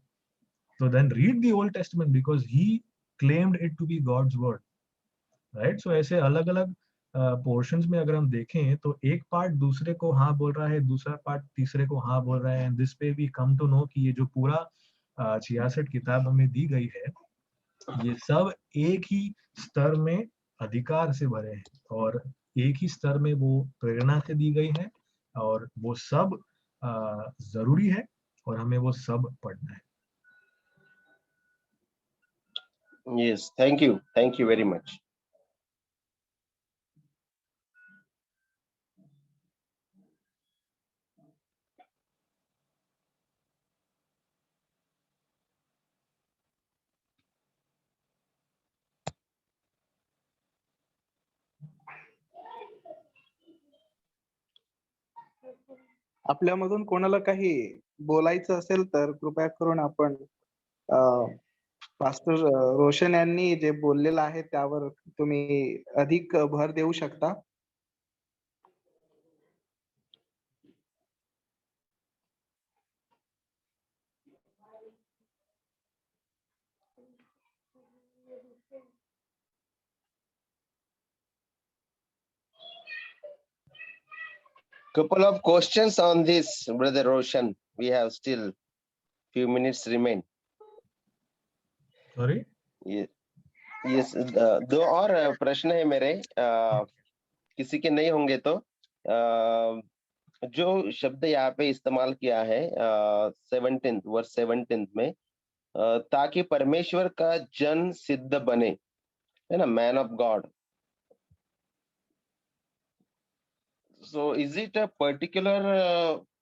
तो then read the Old Testament because he claimed it to be God's word, right? So ऐसे अलग अलग पोर्शंस में अगर हम देखें तो एक पार्ट दूसरे को हाँ बोल रहा है, दूसरा पार्ट तीसरे को हाँ बोल रहा है, एंड दिस पे वी कम टू नो कि ये जो पूरा 66 किताब हमें दी गई है, ये सब एक ही स्तर में अधिकार से भरे हैं और एक ही स्तर में वो प्रेरणा से दी गई है और वो सब जरूरी है और हमें वो सब पढ़ना है। Yes, thank you very much. आपल्यामधून कोणाला काही बोलायचं असेल तर कृपया करून आपण पास्टर रोशन यांनी जे बोललेलं आहे त्यावर तुम्ही अधिक भर देऊ शकता. Couple of questions on this, Brother Roshan. We have still few minutes remain. Sorry, yes, दो और प्रश्न है मेरे, किसी के नहीं होंगे तो। जो शब्द यहाँ पे इस्तेमाल किया है 17th वर्स 17th में, ताकि परमेश्वर का जन सिद्ध बने, है ना, man of God. So is it a particular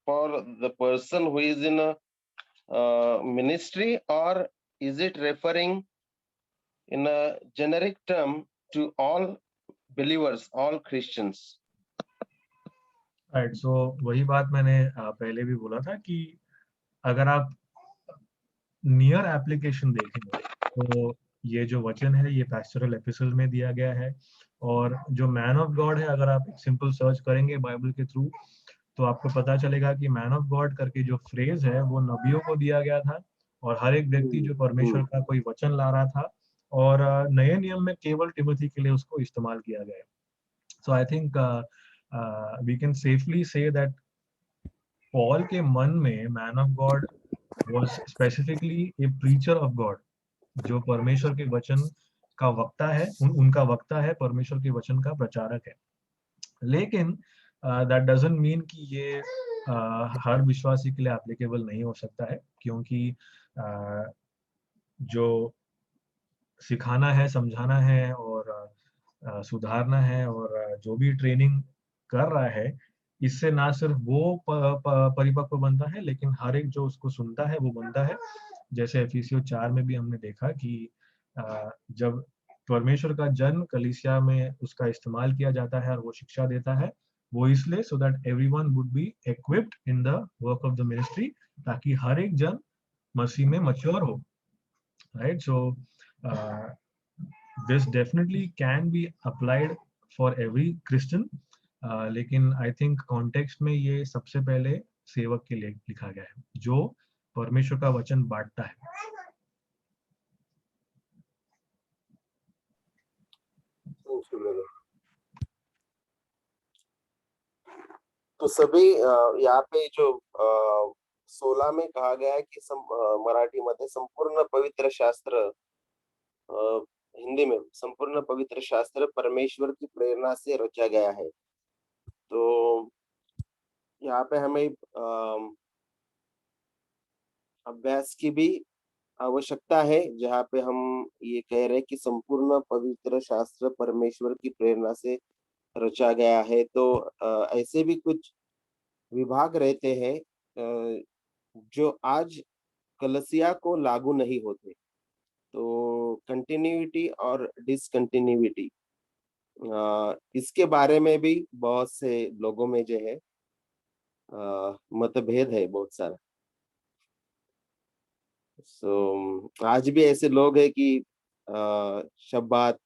for the person who is in a ministry, or is it referring in a generic term to all believers, all Christians? Right? So वही बात मैंने पहले भी बोला था कि अगर आप नियर एप्लीकेशन देखें तो ये जो वचन है ये पैस्टोरल एपिसोड में दिया गया है, और जो मैन ऑफ गॉड है, अगर आप एक सिंपल सर्च करेंगे बाइबल के थ्रू तो आपको पता चलेगा कि मैन ऑफ गॉड करके जो फ्रेज है वो नबियों को दिया गया था, और हर एक व्यक्ति जो परमेश्वर का कोई वचन ला रहा था, और नए नियम में केवल टिमोथी के लिए उसको इस्तेमाल किया गया है. So I think we can safely say that Paul के मन में man of God was specifically a preacher of God, जो परमेश्वर के वचन का वक्ता है, उनका वक्ता है, परमेश्वर के वचन का प्रचारक है. लेकिन that doesn't mean कि ये हर विश्वासी के लिए एप्लीकेबल नहीं हो सकता है, क्योंकि जो सिखाना है, समझाना है और सुधारना है और जो भी ट्रेनिंग कर रहा है, इससे ना सिर्फ वो परिपक्व बनता है, लेकिन हर एक जो उसको सुनता है वो बनता है. जैसे एफिसियों 4 में भी हमने देखा कि जब परमेश्वर का जन कलीसिया में उसका इस्तेमाल किया जाता है और वो शिक्षा देता है, वो इसलिए so that everyone would be equipped in the work of the ministry, ताकि हर एक जन मसीह में मैच्योर हो, right? So this definitely can be applied for every Christian, लेकिन आई थिंक कॉन्टेक्स्ट में ये सबसे पहले सेवक के लिए लिखा गया है, जो परमेश्वर का वचन बांटता है. तो सभी यहाँ पे जो 16 में कहा गया है कि मराठी मध्ये संपूर्ण पवित्र शास्त्र, हिंदी में संपूर्ण पवित्र शास्त्र परमेश्वर की प्रेरणा से रचा गया है. तो यहाँ पे हमें अभ्यास की भी आवश्यकता है, जहाँ पे हम ये कह रहे हैं कि संपूर्ण पवित्र शास्त्र परमेश्वर की प्रेरणा से रचा गया है। तो ऐसे भी कुछ विभाग रहते हैं जो आज कलीसिया को लागू नहीं होते। तो कंटिन्यूटी और डिसकंटिन्यूटी इसके बारे में भी बहुत से लोगों में जो है मतभेद है बहुत सारा। आज भी ऐसे लोग हैं कि शब्बात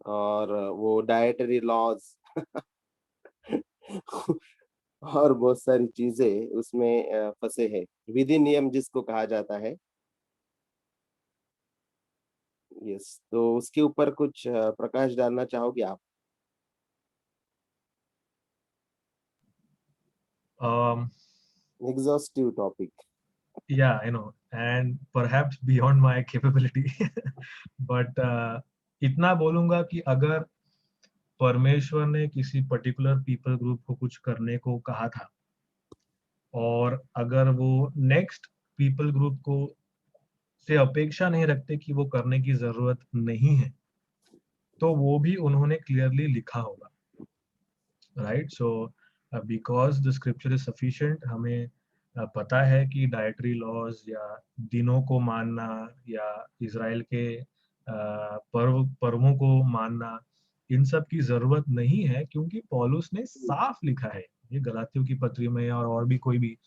और वो डाइटरी लॉज और बहुत सारी चीजें उसमें फंसे हैं, विधि नियम जिसको कहा जाता है। यस, तो उसके ऊपर कुछ प्रकाश डालना चाहोगे आप? um, exhaustive topic. yeah, I know, and perhaps beyond my capability. but इतना बोलूंगा कि अगर परमेश्वर ने किसी पर्टिकुलर पीपल ग्रुप को कुछ करने को कहा था, और अगर वो नेक्स्ट पीपल ग्रुप को से अपेक्षा नहीं रखते कि वो करने की जरूरत नहीं है, तो वो भी उन्होंने क्लियरली लिखा होगा, right? So because the scripture is sufficient, हमें पता है कि डाइटरी लॉज या दिनों को मानना या इजराइल के पर्वों को मानना, इन सब की जरूरत नहीं है, क्योंकि पौलुस ने साफ लिखा है, ये गलातियों की पत्री में और भी कोई भी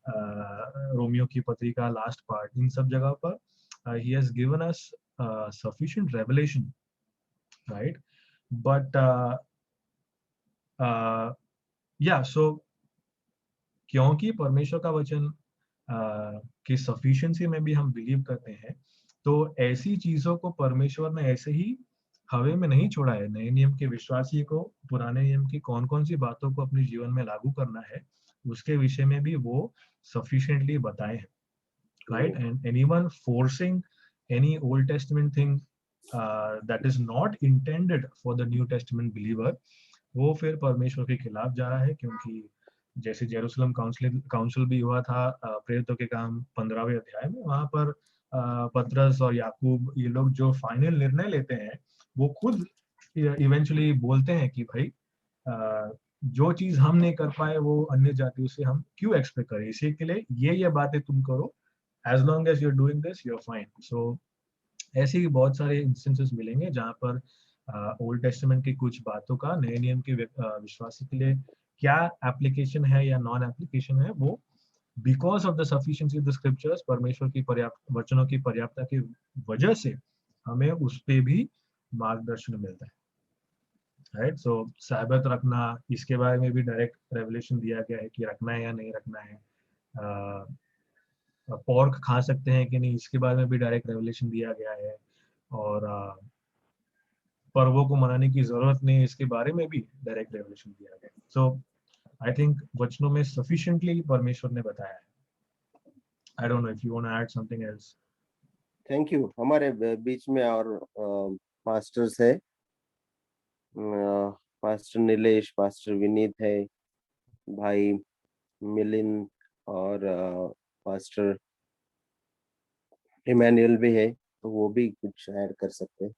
रोमियो की पत्री का लास्ट पार्ट, इन सब जगह पर he has given us sufficient revelation, right? But yeah, so क्योंकि परमेश्वर का वचन की सफिशिएंसी में भी हम बिलीव करते हैं, तो ऐसी चीजों को परमेश्वर ने ऐसे ही हवा में नहीं छोड़ा है। नए नियम के विश्वासी को पुराने नियम की कौन कौन सी बातों को अपने जीवन में लागू करना है, उसके विषय में भी वो सफिशिएंटली बताए हैं, right? And anyone forcing any Old Testament thing that is not intended for the New Testament believer, वो फिर परमेश्वर के खिलाफ जा रहा है, क्योंकि जैसे जेरूसलम काउंसिल भी हुआ था प्रेरितों के काम 15वें अध्याय में, वहां पर पतरस और याकूब ये लोग जो फाइनल निर्णय लेते हैं, वो खुद इवेंचुअली बोलते हैं कि भाई जो चीज हम नहीं कर पाए वो अन्य जातियों से हम क्यों एक्सपेक्ट करें, इसी के लिए ये बातें तुम करो, as long as you're doing this you're fine. So ऐसे ही बहुत सारे इंस्टेंसेस मिलेंगे जहां पर ओल्ड टेस्टामेंट की कुछ बातों का नए नियम के विश्वासी के लिए क्या एप्लीकेशन है या नॉन एप्लीकेशन है, वो because of the sufficiency of the scriptures, परमेश्वर की पर्याप्त वचनों की पर्याप्तता की वजह से हमें उस पे भी मार्गदर्शन मिलता है, राइट? सो साबित रखना, इसके बारे में भी डायरेक्ट रेवलेशन दिया गया है कि रखना है या नहीं रखना है। पोर्क खा सकते हैं कि नहीं, इसके बारे में भी डायरेक्ट रेवलेशन दिया गया है। और पर्वों को मनाने की जरूरत नहीं है, इसके बारे में भी डायरेक्ट रेवलेशन दिया गया है। सो आई थिंक वचनों में सफिशिएंटली परमेश्वर ने बताया है। I don't know if you want to add something else. Thank you. हमारे बीच में और पास्टर्स है, पास्टर नीलेश, पास्टर विनीत है, भाई मिलिंद और पास्टर इमैनुअल भी है, तो वो भी कुछ ऐड कर सकते हैं।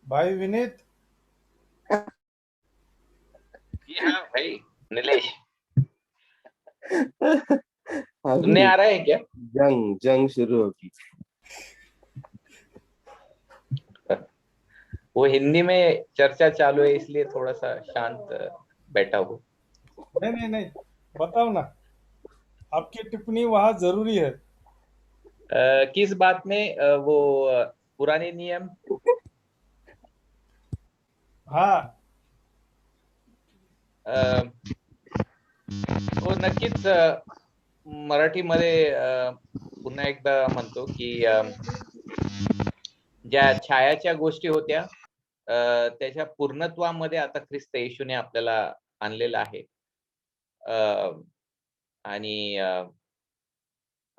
भाई विनीत। हाँ भाई नीलेश, अभी सुनने आ रहा है क्या? जंग शुरू होगी। वो हिंदी में चर्चा चालू है, इसलिए थोड़ा सा शांत बैठा हूँ। नहीं, बताओ ना, आपकी टिप्पणी वहां जरूरी है। किस बात में? वो पुराने नियम। हाँ, हो नक्कीच। मराठीमध्ये पुन्हा एकदा म्हणतो की ज्या छायाच्या गोष्टी होत्या त्याच्या पूर्णत्वामध्ये आता ख्रिस्त येशूने आपल्याला आणलेला आहे। आणि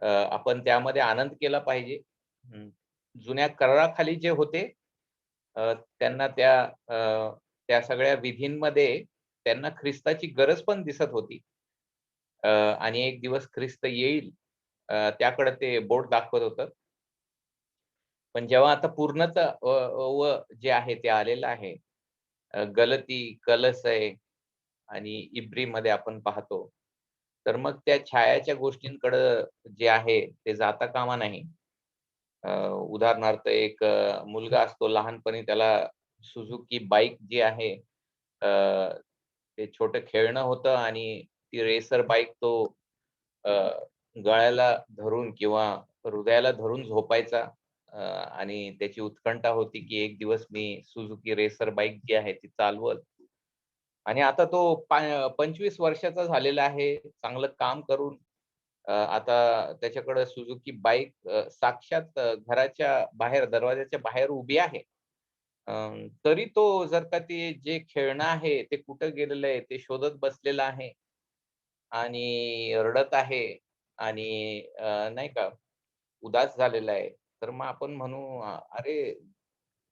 आपण त्यामध्ये आनंद केला पाहिजे. जुन्या कराराखाली जे होते त्यांना त्या सगळ्या विधींमध्ये त्यांना ख्रिस्ताची गरज पण दिसत होती. आणि एक दिवस ख्रिस्त येईल त्याकडे ते बोट दाखवत होतं. पण जेव्हा आता पूर्णतः जे आहे ते आलेलं आहे, गलती, कलसय आणि इब्रीमध्ये आपण पाहतो, तर मग त्या छायाच्या गोष्टींकडे जे आहे ते जाता कामा नाही. उदाहरणार्थ एक मुलगा असतो, लहानपणी त्याला सुझुकी बाईक जी आहे ते छोटं खेळणं होतं आणि ती रेसर बाईक तो अ, गळ्याला धरून किंवा हृदयाला धरून झोपायचा. आणि त्याची उत्कंठा होती की एक दिवस मी सुझुकी रेसर बाईक जी आहे ती चालवल. आणि आता तो 25 वर्षाचा झालेला आहे. चांगलं काम करून आता त्याच्याकडे सुझुकी बाईक साक्षात घराच्या बाहेर, दरवाजाच्या बाहेर उभी आहे. तरी तो जर का ते जे खेळणं आहे ते कुठं गेलेलं आहे ते शोधत बसलेला आहे आणि रडत आहे आणि नाही का उदास झालेला आहे. तर मग आपण म्हणू अरे,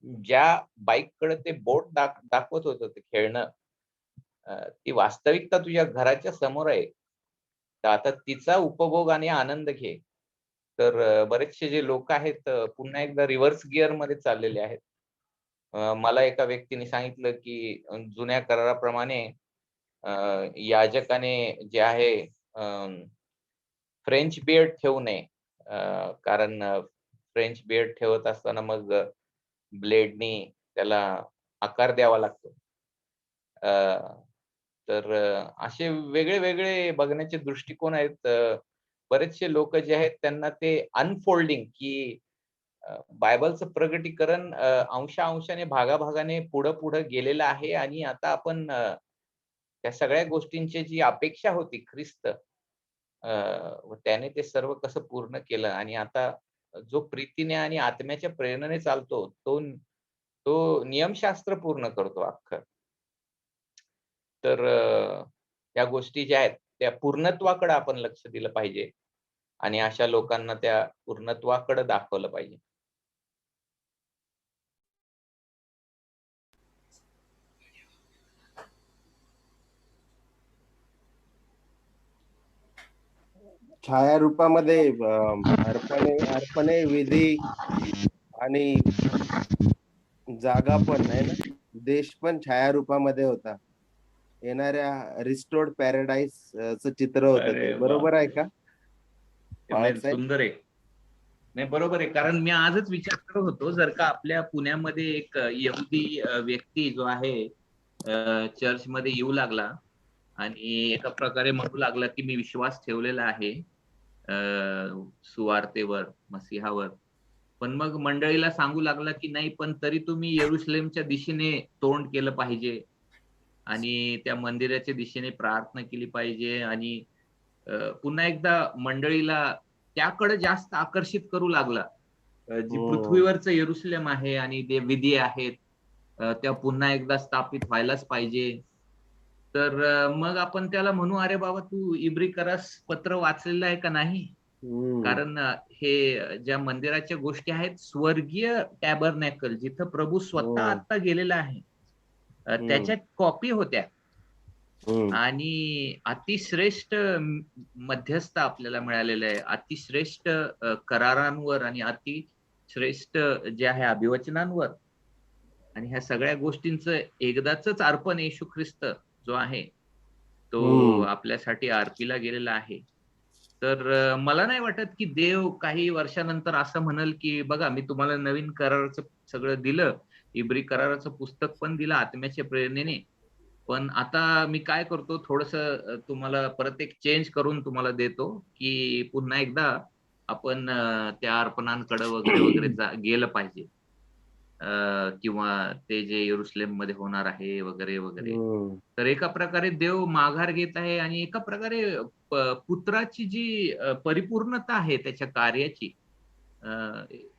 ज्या बाईककडे ते बोट दाखवत होतं ते खेळणं, ती वास्तविकता तुझ्या घराच्या समोर आहे. तर आता तिचा उपभोग आणि आनंद घे. तर बरेचसे जे लोक आहेत पुन्हा एकदा रिव्हर्स गिअरमध्ये चाललेले आहेत. मला एका व्यक्तीने सांगितलं की जुन्या कराराप्रमाणे अ, याजकाने जे आहे फ्रेंच बियर्ड ठेवू नये. कारण फ्रेंच बियर्ड ठेवत असताना मग ब्लेडनी त्याला आकार द्यावा लागतो. अ, तर असे वेगळे-वेगळे बघण्याचे दृष्टिकोन आहेत. बरेचसे लोक जे आहेत त्यांना ते अनफोल्डिंग की बायबलचं प्रगटीकरण अंशा-अंशाने, भागाभागाने पुढं-पुढं गेलेलं आहे आणि आता आपण त्या सगळ्या गोष्टींची जी अपेक्षा होती ख्रिस्त व त्याने ते सर्व कसं पूर्ण केलं आणि आता जो प्रीतीने आणि आत्म्याच्या प्रेरणेने चालतो, तो नियमशास्त्र पूर्ण करतो अख्खं. तर त्या गोष्टी ज्या आहेत, त्या पूर्णत्वाकडे आपण लक्ष दिलं पाहिजे आणि अशा लोकांना त्या पूर्णत्वाकडे दाखवलं पाहिजे. छायारूपामध्ये अर्पणे, विधी आणि जागा पण आहे ना, देश पण छायारूपामध्ये होता. येणाऱ्या रिस्टोर्ड पॅराडाईस चं चित्र होतं ते. अरे बरोबर आहे बापरे! का? नाही, बाळासाहेब? सुंदर आहे. नाही, बरोबर आहे. कारण मी आजच विचार करत होतो, जर का आपल्या पुण्यामध्ये एक यहुदी व्यक्ती जो आहे चर्चमध्ये येऊ लागला आणि एका प्रकारे म्हणू लागला, की मी विश्वास ठेवलेला आहे सुवार्तेवर, मसीहावर. पण मग मंडळीला सांगू लागला, की नाही पण तरी तुम्ही यरुशलेमच्या दिशेने तोंड केलं पाहिजे आणि त्या मंदिराच्या दिशेने प्रार्थना केली पाहिजे आणि पुन्हा एकदा मंडळीला त्याकडे जास्त आकर्षित करू लागला. जी हम्म. पृथ्वीवरचं यरुशलेम आहे आणि ते विधी आहेत त्या पुन्हा एकदा स्थापित व्हायलाच पाहिजे. तर मग आपण त्याला म्हणू, "अरे बाबा, तू इब्री करास पत्र वाचलेलं आहे का नाही?" हम्म. कारण हे ज्या मंदिराच्या गोष्टी आहेत, स्वर्गीय टॅबरनॅकल जिथं प्रभू स्वतः हम्म. आता गेलेला आहे. हम्म. त्याच्या कॉपी होत्या. हम्म. आणि अतिश्रेष्ठ मध्यस्थ आपल्याला मिळालेले आहे. अतिश्रेष्ठ करारांवर आणि अतिश्रेष्ठ जे आहे अभिवचनांवर आणि ह्या सगळ्या गोष्टींचं एकदाचच अर्पण येशू ख्रिस्त जो आहे, तो हम्म. आपल्यासाठी अर्पीला गेलेला आहे. तर मला नाही वाटत, की देव काही वर्षानंतर असं म्हणेल, की बघा मी तुम्हाला नवीन कराराचं सगळं दिलं. इब्री कराराचं पुस्तक पण दिलं आत्म्याच्या प्रेरणेने. पण आता मी काय करतो थोडंसं तुम्हाला परत एक चेंज करून तुम्हाला देतो, की पुन्हा एकदा आपण त्या अर्पणांकडे वगैरे गेलं पाहिजे. किंवा ते जे यरुशलेममध्ये होणार आहे वगैरे. हम्म. तर एका प्रकारे देव माघार घेत आहे आणि एका प्रकारे पुत्राची जी परिपूर्णता आहे त्याच्या कार्याची अ,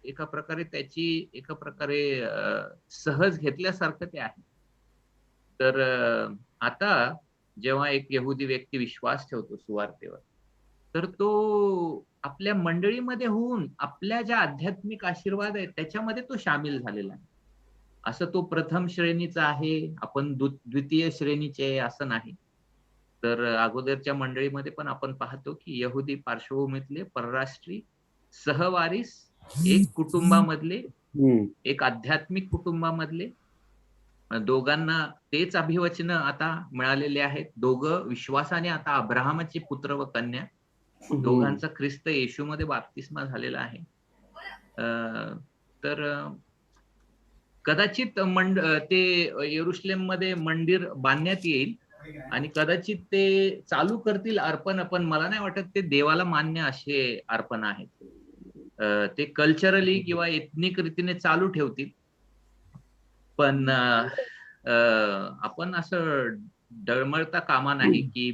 एका प्रकारे त्याची एका प्रकारे सहज घेतल्यासारखं ते आहे. तर आता जेव्हा एक यहुदी व्यक्ती विश्वास ठेवतो सुवार्तेवर, तर तो आपल्या मंडळीमध्ये होऊन आपल्या ज्या आध्यात्मिक आशीर्वाद आहेत त्याच्यामध्ये तो सामील झालेला आहे. असं तो प्रथम श्रेणीचा आहे, आपण द्वितीय श्रेणीचे आहे असं नाही. तर अगोदरच्या मंडळीमध्ये पण आपण पाहतो की यहुदी पार्श्वभूमीतले परराष्ट्रीय सहवारीस एक कुटुंबामधले, एक आध्यात्मिक कुटुंबामधले दोघांना तेच अभिवचन आता मिळालेले आहेत. दोघं विश्वासाने आता अब्राहमाचे पुत्र व कन्या, दोघांचा ख्रिस्त येशूमध्ये बाप्तिस्मा झालेला आहे. तर कदाचित ते यरुशलेम मध्ये मंदिर बांधण्यात येईल आणि कदाचित ते चालू करतील अर्पण, पण मला नाही वाटत ते देवाला मान्य असे अर्पण आहेत. ते कल्चरली किंवा एथनिक रीतीने चालू ठेवतील. पण आपण असं डळमळता कामा नाही की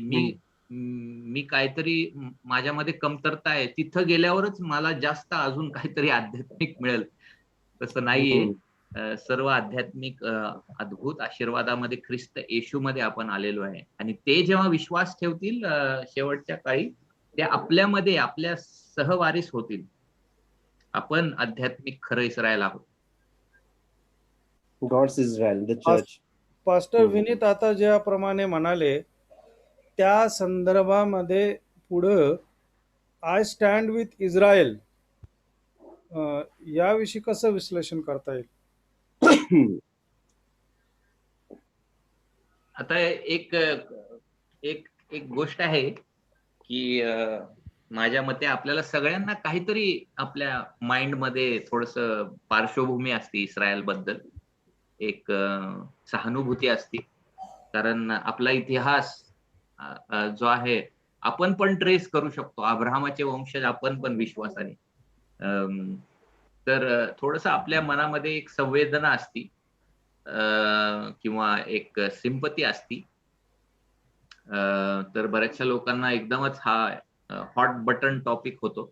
मी काहीतरी माझ्यामध्ये कमतरता आहे, तिथं गेल्यावरच मला जास्त अजून काहीतरी आध्यात्मिक मिळेल, तसं नाहीये. सर्व आध्यात्मिक अद्भुत आशीर्वादामध्ये ख्रिस्त येशूमध्ये आपण आलेलो आहे आणि ते जेव्हा विश्वास ठेवतील शेवटच्या काळी, ते आपल्यामध्ये आपल्या सहवारीस होतील. आपण आध्यात्मिक खरं इस्रायल आहोत. God's Israel, the church. Pastor Vineet आता ज्याप्रमाणे म्हणाले त्या संदर्भामध्ये पुढं आय स्टँड विथ इस्रायल याविषयी कसं विश्लेषण करता येईल? आता एक एक एक गोष्ट आहे की माझ्या मते आपल्याला सगळ्यांना काहीतरी आपल्या माइंड मध्ये थोडस पार्श्वभूमी असते इस्रायल बद्दल, एक सहानुभूती असते. कारण आपला इतिहास जो आहे आपण पण ट्रेस करू शकतो, अब्राहमाचे वंशज आपण पण विश्वासाने. तर थोडस आपल्या मनामध्ये एक संवेदना असती किंवा एक सिंपती असती. तर बऱ्याचशा लोकांना एकदमच हा हॉट बटन टॉपिक होतो,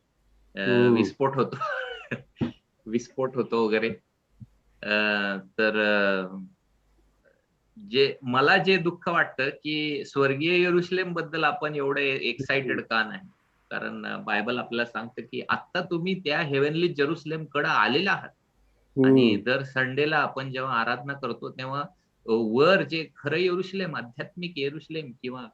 विस्फोट होतो विस्फोट होतो वगैरे. तर मला जे दुःख वाटतं की स्वर्गीय यरुशलेम बद्दल आपण एवढे एक्साइटेड का नाही? कारण बायबल आपल्याला सांगतं की आता तुम्ही त्या हेव्हनली जेरुसलेम कडे आलेला आहात. आणि दर संडेला आपण जेव्हा आराधना करतो तेव्हा वर जे खरं यरुशलेम, आध्यात्मिक यरुशलेम किंवा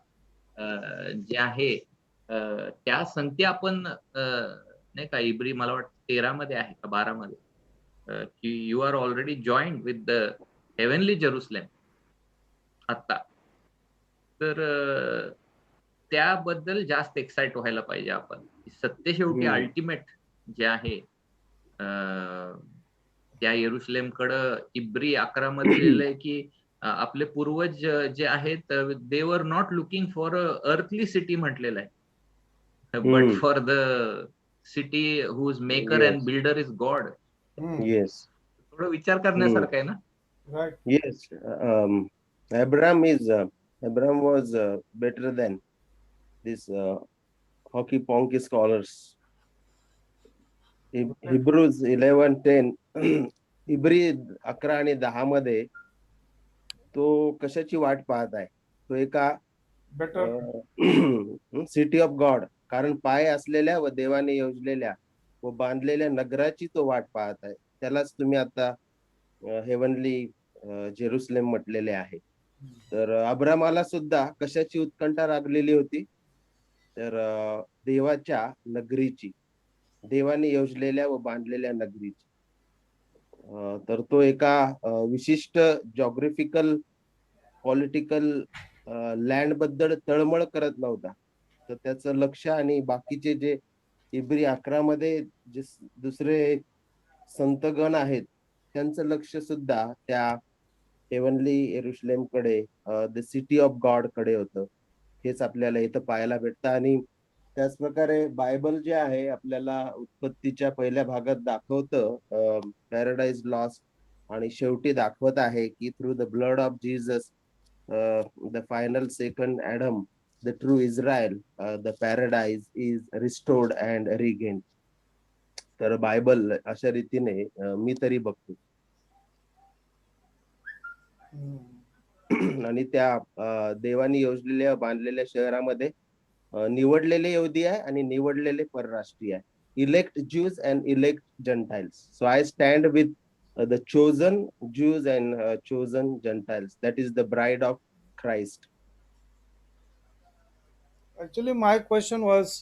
जे आहे त्या संगती आपण नाही का, इब्री मला वाटतं 13 मध्ये आहे का 12 मध्ये, की you are already joined with the heavenly Jerusalem आता. तर त्याबद्दल जास्त एक्साइट व्हायला पाहिजे आपण. सत्य शेवटी अल्टिमेट जे आहे त्या यरुशलेमकडं इब्री 11 मध्ये लिहिलंय की आपले पूर्वज जे आहेत they were not looking for a earthly city म्हटलेलं आहे, but for the city whose maker and builder is God. Yes, थोडं विचार करण्यासारखं आहे ना. Yes. Abraham was better than this hockey ponky scholars. Hebrews 11:10 इब्री 11 आणि 10 मध्ये तो कशाची वाट पाहत आहे? तो एका सिटी ऑफ गॉड, कारण पाय असलेल्या व देवाने योजलेल्या व बांधलेल्या नगराची तो वाट पाहत आहे. त्यालाच तुम्ही आता हेवनली जेरुसलेम म्हटलेले आहे. तर अब्रामाला सुद्धा कशाची उत्कंठा लागलेली होती? तर देवाच्या नगरीची, देवाने योजलेल्या व बांधलेल्या नगरीची. तर तो एका विशिष्ट जॉग्राफिकल पॉलिटिकल लँड बद्दल तळमळ करत नव्हता. तर त्याचं लक्ष आणि बाकीचे जे इब्री 11 मध्ये जे दुसरे संतगण आहेत त्यांचं लक्ष सुद्धा त्या हेवनली येरुशलेम कडे, द सिटी ऑफ गॉड कडे होतं. हेच आपल्याला इथं पाहायला भेटतं. आणि त्याच प्रकारे बायबल जे आहे आपल्याला उत्पत्तीच्या पहिल्या भागात दाखवतं पॅराडाइज लॉस्ट, आणि शेवटी दाखवत आहे की through the blood of Jesus the final second Adam, the true Israel, the paradise is restored and regain. तर बायबल अशा रीतीने मी तरी बघतो. आणि त्या देवानी योजलेल्या बांधलेल्या शहरामध्ये निवडलेले यहुदी आहे आणि निवडलेले परराष्ट्रीय आहे. Elect Jews and elect gentiles. So I stand with the chosen Jews and chosen gentiles. That is the bride of Christ. Actually, my question was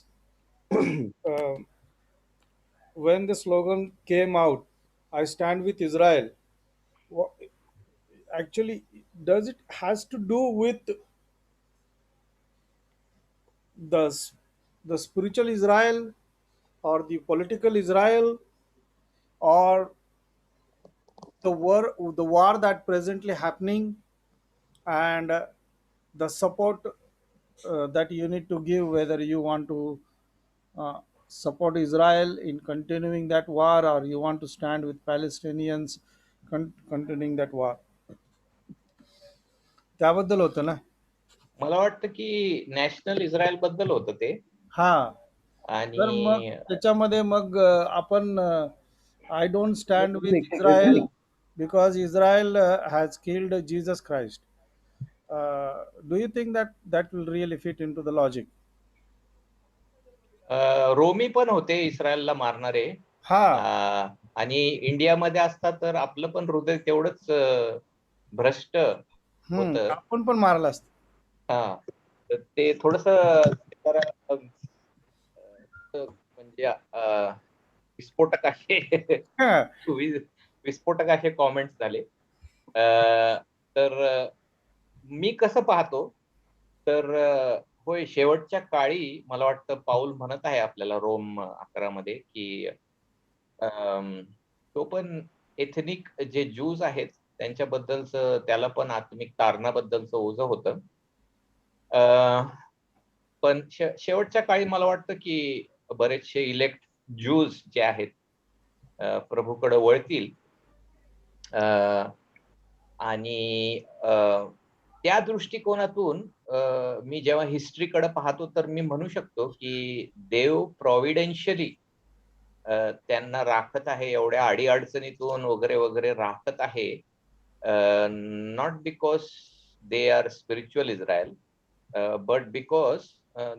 when the slogan came out, I stand with Israel. wha- Actually, does it has to do with the s- the spiritual Israel or the political Israel or the war that presently happening and the support that you need to give, whether you want to support Israel in continuing that war or you want to stand with Palestinians continuing that war. त्याबद्दल होतं ना. मला वाटतं की नॅशनल इस्रायल बद्दल होतं ते. हा, तर मग आणि त्याच्यामध्ये मग आपण I don't stand with Ethnic, Israel ethnic. Because Israel has killed Jesus Christ. Do you think that that will really fit into the logic? रोमी पण होते इस्रायलला मारणारे. हा, आणि इंडियामध्ये असतात तर आपलं पण हृदय तेवढंच भ्रष्ट होतं. आपण पण मारला असतं. हा, तर ते थोडस म्हणजे विस्फोटक असे हा, विस्फोटक असे कॉमेंट्स झाले. तर मी कसं पाहतो तर होय, शेवटच्या काळी मला वाटतं पाऊल म्हणत आहे आपल्याला रोम 11 मध्ये की तो पण एथनिक जे ज्यूज आहेत त्यांच्याबद्दलचं त्याला पण आत्मिक तारणाबद्दलचं ओझं होतं. पण शेवटच्या काळी मला वाटतं की बरेचसे इलेक्ट ज्यूज जे आहेत प्रभूकडे वळतील. आणि त्या दृष्टिकोनातून मी जेव्हा हिस्ट्रीकडे पाहतो तर मी म्हणू शकतो की देव प्रॉव्हिडेन्शियली त्यांना राखत आहे, एवढ्या अडीअडचणीतून वगैरे वगैरे राखत आहे. Not because they are spiritual Israel, but because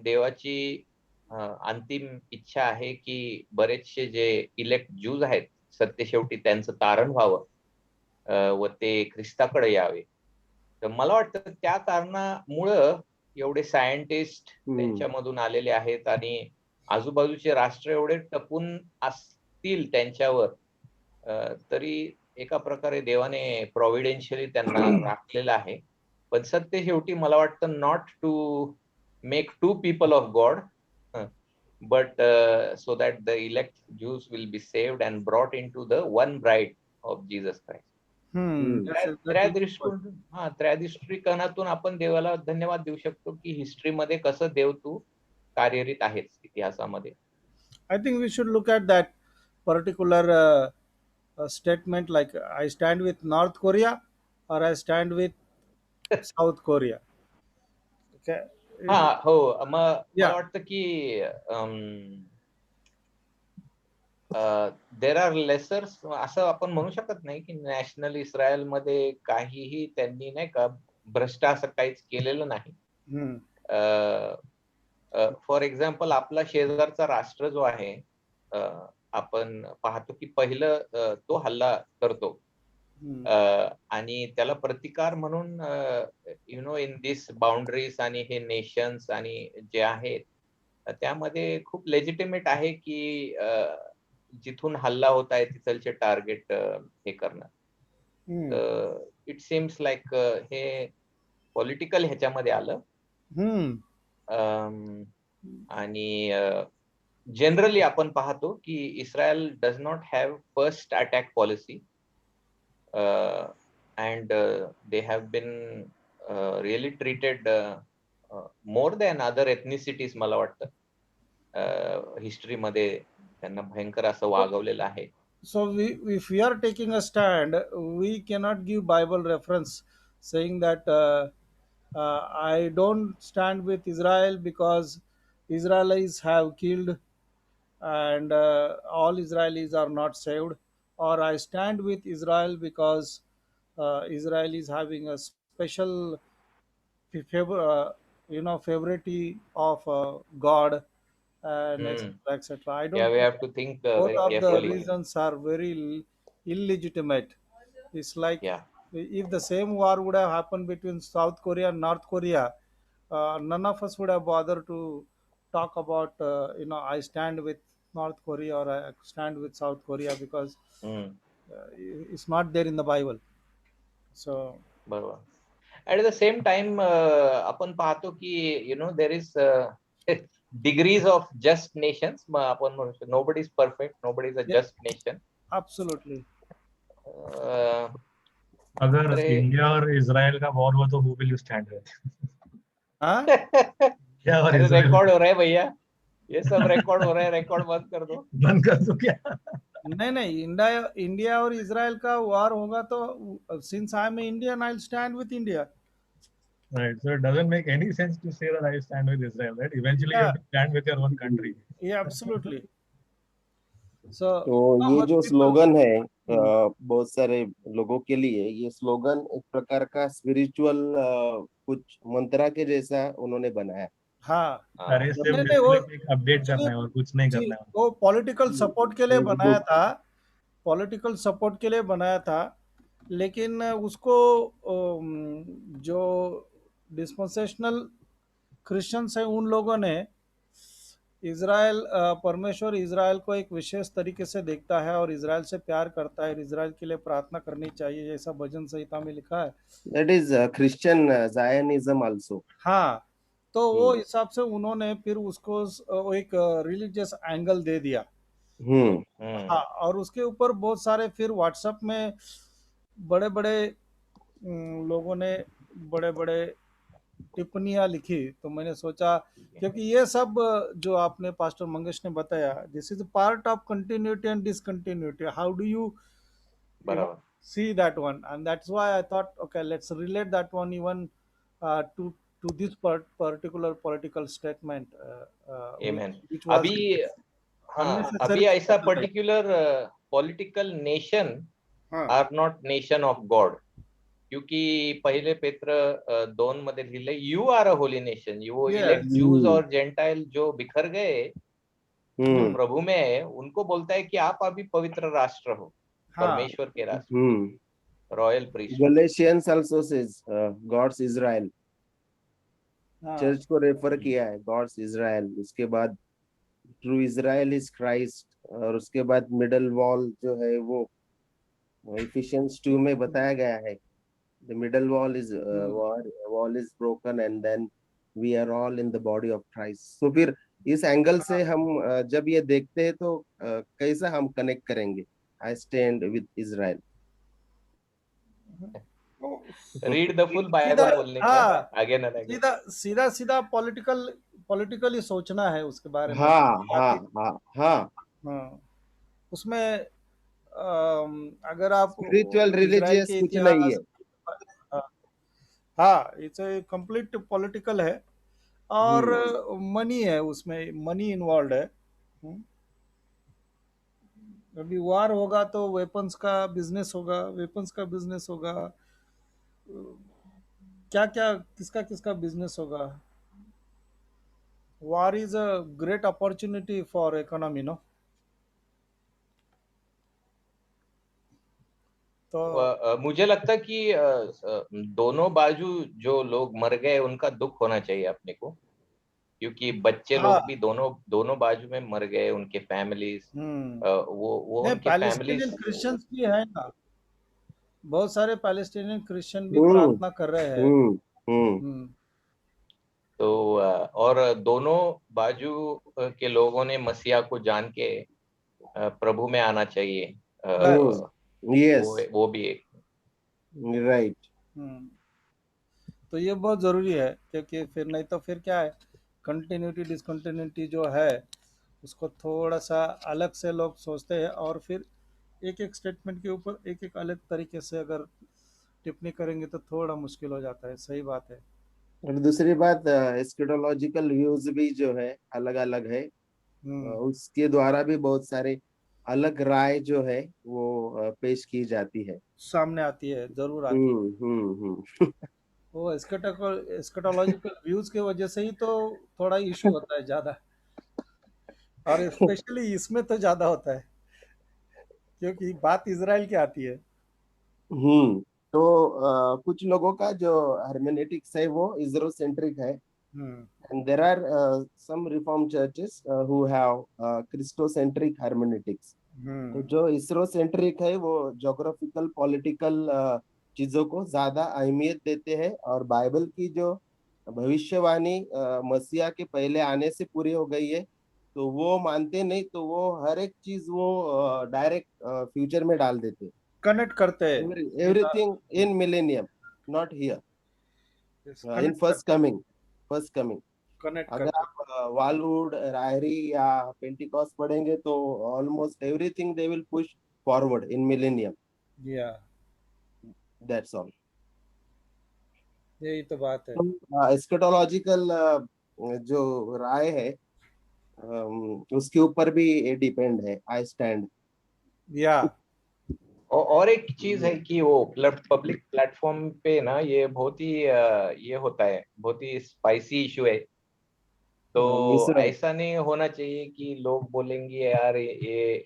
देवाची अंतिम इच्छा आहे की बरेचसे जे इलेक्ट ज्यूज आहेत सत्य शेवटी त्यांचं तारण व्हावं व ते ख्रिस्ताकडे यावे. तर मला वाटतं त्या कारणामुळं एवढे सायंटिस्ट त्यांच्यामधून आलेले आहेत आणि आजूबाजूचे राष्ट्र एवढे टपून असतील त्यांच्यावर, तरी एका प्रकारे देवाने प्रॉव्हिडेन्शियली त्यांना राखलेलं आहे. पण सत्य शेवटी मला वाटतं not to make to people of God, but so that the elect Jews will be saved and brought into the one bride of Jesus Christ. त्या दृष्टिकोनातून आपण देवाला धन्यवाद देऊ शकतो की हिस्ट्रीमध्ये कसं देव तू कार्यरत आहेस इतिहासामध्ये. I think we should look at that particular statement like I stand with North Korea or I stand with South Korea. Okay. हा, हो. मला Yeah. वाटतं की देर आर लेसर्स असं आपण म्हणू शकत नाही की नॅशनल इस्रायल मध्ये काहीही त्यांनी नाही का भ्रष्ट असं काहीच केलेलं नाही. फॉर एक्झाम्पल आपला शेजारचा राष्ट्र जो आहे, आपण पाहतो की पहिलं तो हल्ला करतो आणि त्याला प्रतिकार म्हणून इन दिस बाउंड्रीज आणि हे नेशन्स आणि जे आहेत त्यामध्ये खूप लेजिटिमेट आहे की जिथून हल्ला होत आहे तिथलचे टार्गेट हे करणं. इट सीम्स लाईक हे पॉलिटिकल ह्याच्यामध्ये आलं. आणि जनरली आपण पाहतो की Israel does not have first attack policy and they have been really treated more than other ethnicities. मला वाटतं हिस्ट्रीमध्ये त्यांना भयंकर असं वागवलेलं आहे. So if we are taking a stand, we cannot give Bible reference saying that I don't stand with Israel because Israelis have killed and all Israelis are not saved, or I stand with Israel because Israel is having a special favor, favorite of God and Hmm. etc. etc. I Yeah, don't we think have to think both very of the carefully. reasons are very illegitimate. It's like Yeah. if the same war would have happened between South Korea and North Korea, none of us would have bothered to talk about, I stand with North Korea or I stand with South Korea because Hmm. it's not there in the Bible. So, बरोबर. At the same time, आपण पाहतो की there is degrees of just nations. मग आपण म्हणू शकतो nobody is perfect, nobody is a yeah, just nation. absolutely. अ, अगर तर इंडिया और इजराइल का वॉर हुआ तो who will you stand with? हाँ? इंडिया और अरे इजराइल रिकॉर्ड हो रहा है भैया, ये सब रिकॉर्ड हो रहा है, रिकॉर्ड बंद कर दो. बंद कर दो क्या? नहीं नहीं, इंडिया इंडिया और इसराइल का वार होगा तो since I am Indian I stand with India. Right. So it doesn't make any sense to say that I stand with Israel, right? Eventually you या have to stand with your own country. या एब्सोल्युटली. सो तो नॉट ये मच जो पीपल. स्लोगन है बहुत सारे लोगों के लिए ये स्लोगन एक प्रकार का स्पिरिचुअल कुछ मंत्रा के जैसा उन्होंने बनाया। हाँ. अरे सिर्फ नहीं नहीं, वो डिस्प्ले एक अपडेट एक्चुअली करना है और कुछ नहीं जी करना है. वो पॉलिटिकल सपोर्ट के लिए बनाया फेसबुक था. पॉलिटिकल सपोर्ट के लिए बनाया था. लेकिन उसको जो डिस्पेंसेशनल क्रिश्चियंस है उन लोगों ने इज़राइल परमेश्वर इज़राइल को एक विशेष तरीके से देखता है और इज़राइल से प्यार करता है. इज़राइल के लिए प्रार्थना करनी चाहिए, जैसा भजन संहिता में लिखा है. That is Christian Zionism also. हाँ, तो वो हिसाब से उन्होंने फिर उसको वो एक रिलीजियस एंगल दे दिया. हम्म हाँ, और उसके ऊपर बहुत सारे फिर व्हाट्सएप में बड़े बड़े लोगों ने बड़े बड़े टिप्पणियां लिखी. तो मैंने सोचा क्योंकि ये सब जो आपने पास्टर मंगेश ने बताया, this is part of continuity and discontinuity. How do you know बरोबर. see that one, and that's why I thought, okay, let's relate that one even to this particular political statement, Amen. which was अभी हाँ, unnecessary अभी to ऐसा capitalize. पर्टिकुलर पॉलिटिकल नेशन हाँ. Are not nation of God. क्योंकि पहिले पेत्र 2 मध्ये लिहिलंय you are a holy nation. वो Yes. इलेक्ट जूज और जेंटाइल जो बिखर गए, जो हम्म प्रभु में है, उनको बोलता है कि आप अभी पवित्र राष्ट्र हो, हाँ. परमेश्वर के राष्ट्र, hmm royal priest. Galatians also says God's Israel. हाँ. चर्च को रेफर किया है गॉड्स इजराइल। उसके बाद ट्रू इजराइल इज क्राइस्ट, और उसके बाद मिडल वॉल जो है वो इफिशियंस 2 में बताया गया है। The middle wall is hmm. Wall is broken and then we are all in the body of Christ. तो फिर इस एंगल से हम जब ये देखते हैं तो कैसा हम कनेक्ट करेंगे I stand with Israel. Read the full सीधा. बाइबल बोलने का हाँ, आगे ना लगे. सीधा सीधा सीधा पॉलिटिकली सोचना है उसके बारे में. हाँ हाँ बाकी हाँ हाँ हाँ, उसमें अगर आप स्पिरिचुअल इज़राइल रिलीजियस के कुछ नहीं इतिहास. है। हाँ, हाँ, इट्स ए कंप्लीट पॉलिटिकल है और हम्म मनी है, उसमें मनी इन्वॉल्व है. हम्म. अभी वार होगा तो वेपन्स का बिजनेस होगा, वेपन्स का बिजनेस होगा, क्या क्या किसका किसका बिजनेस होगा. War is a great opportunity for economy, no. तो मुझे लगता है कि दोनों बाजू जो लोग मर गए उनका दुख होना चाहिए अपने को, क्योंकि बच्चे हाँ. लोग भी दोनों दोनों बाजू में मर गए, उनके फैमिलीज, वो नहीं, उनके पैलेस्टीनियन फैमिलीज. क्रिश्चियंस भी है ना. बहुत सारे पैलेस्टीनियन क्रिश्चियन भी हम्म प्रार्थना कर रहे हैं. हम्म हम्म हम्म. तो और दोनों बाजू के लोगों ने मसीहा को जान के प्रभु में आना चाहिए. बस. यस वो भी एक. राइट। हम्म. तो ये बहुत ज़रूरी है क्योंकि फिर नहीं तो फिर क्या है, कंटिन्यूटी डिसकंटिन्यूटी जो है उसको थोड़ा सा अलग से लोग सोचते हैं और फिर एक एक स्टेटमेंट के ऊपर एक एक अलग तरीके से अगर टिप्पणी करेंगे तो थोड़ा मुश्किल हो जाता है. सही बात है. और दूसरी बात एस्केटोलॉजिकल व्यूज भी जो है अलग अलग है। हम्म. उसके द्वारा भी बहुत सारे अलग राय जो है वो पेश की जाती है। सामने आती है, जरूर आती है. हम्म। वो एस्केटोलॉजिकल व्यूज के वजह से ही तो थोड़ा इशू होता है ज्यादा, और स्पेशली इसमें तो ज्यादा होता है क्योंकि बात इजराइल की आती है। हम्म। तो कुछ लोगों का जो हर्मेनेटिक्स है वो इजरोसेंट्रिक है, हम्म। and there are some reformed churches who have Christocentric hermeneutics. तो हम्म। जो इसरो सेंट्रिक है वो जोग्राफिकल पॉलिटिकल चीजों को ज्यादा अहमियत देते हैं, और बाइबल की जो भविष्यवाणी मसीहा के पहले आने से पूरी हो गई है तो वो मानते नहीं, तो वो हर एक चीज वो डायरेक्ट फ्यूचर में डाल देते। कनेक्ट करते हैं बिना। Everything in millennium, not here, in connect first करते कमिंग, फर्स्ट कमिंग। कनेक्ट अगर करते आप वालवुड, रायरी या पेंटिकॉस्ट पढ़ेंगे तो almost everything they will push forward in millennium, या दैट्स ऑल। यही तो बात है। तो एस्केटोलॉजिकल जो राय है उसके ऊपर भी ये डिपेंड है, आई स्टैंड। या और एक चीज है कि वो पब्लिक प्लेटफॉर्म पे ना ये बहुत ही ये होता है, बहुत ही स्पाइसी इशू है। तो मिश्रण। ऐसा नहीं होना चाहिए कि लोग बोलेंगे यार ये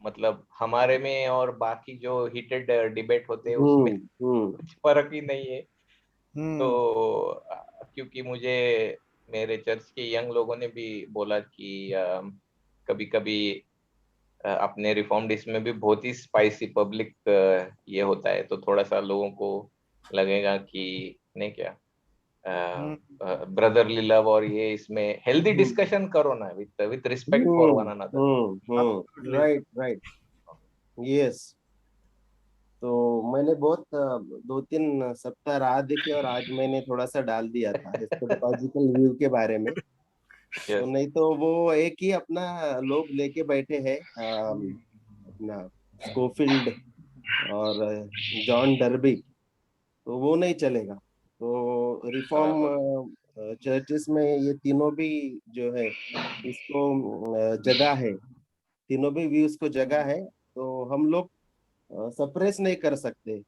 मतलब हमारे में और बाकी जो हीटेड डिबेट होते हैं उसमें हम्म। कुछ फर्क ही नहीं है। तो हम्म। क्योंकि मुझे मेरे चर्च के यंग लोगों ने भी बोला कि कभी कभी अपने रिफॉर्म्ड इसमें भी बहुत ही स्पाइसी पब्लिक ये होता है, तो थोड़ा सा लोगों को लगेगा कि नहीं क्या हम्म। ब्रदरली लव और ये इसमें हेल्दी डिस्कशन करो ना with respect for one another. Hmm. Absolutely. Right right. Yes. तो मैंने बहुत 2-3 सप्ताह राह देखी, और आज मैंने थोड़ा सा डाल दिया था एस्केटोलॉजिकल व्यू के बारे में। तो यस। नहीं तो वो एक ही अपना लोग लेके बैठे हैं, अपना स्कोफील्ड और जॉन डर्बी, तो वो नहीं चलेगा। तो बराबर। रिफॉर्म चर्चेस में ये तीनों भी जो है इसको जगह है, तीनों भी व्यूज को जगह है, तो हम लोग सप्रेस नहीं कर सकते।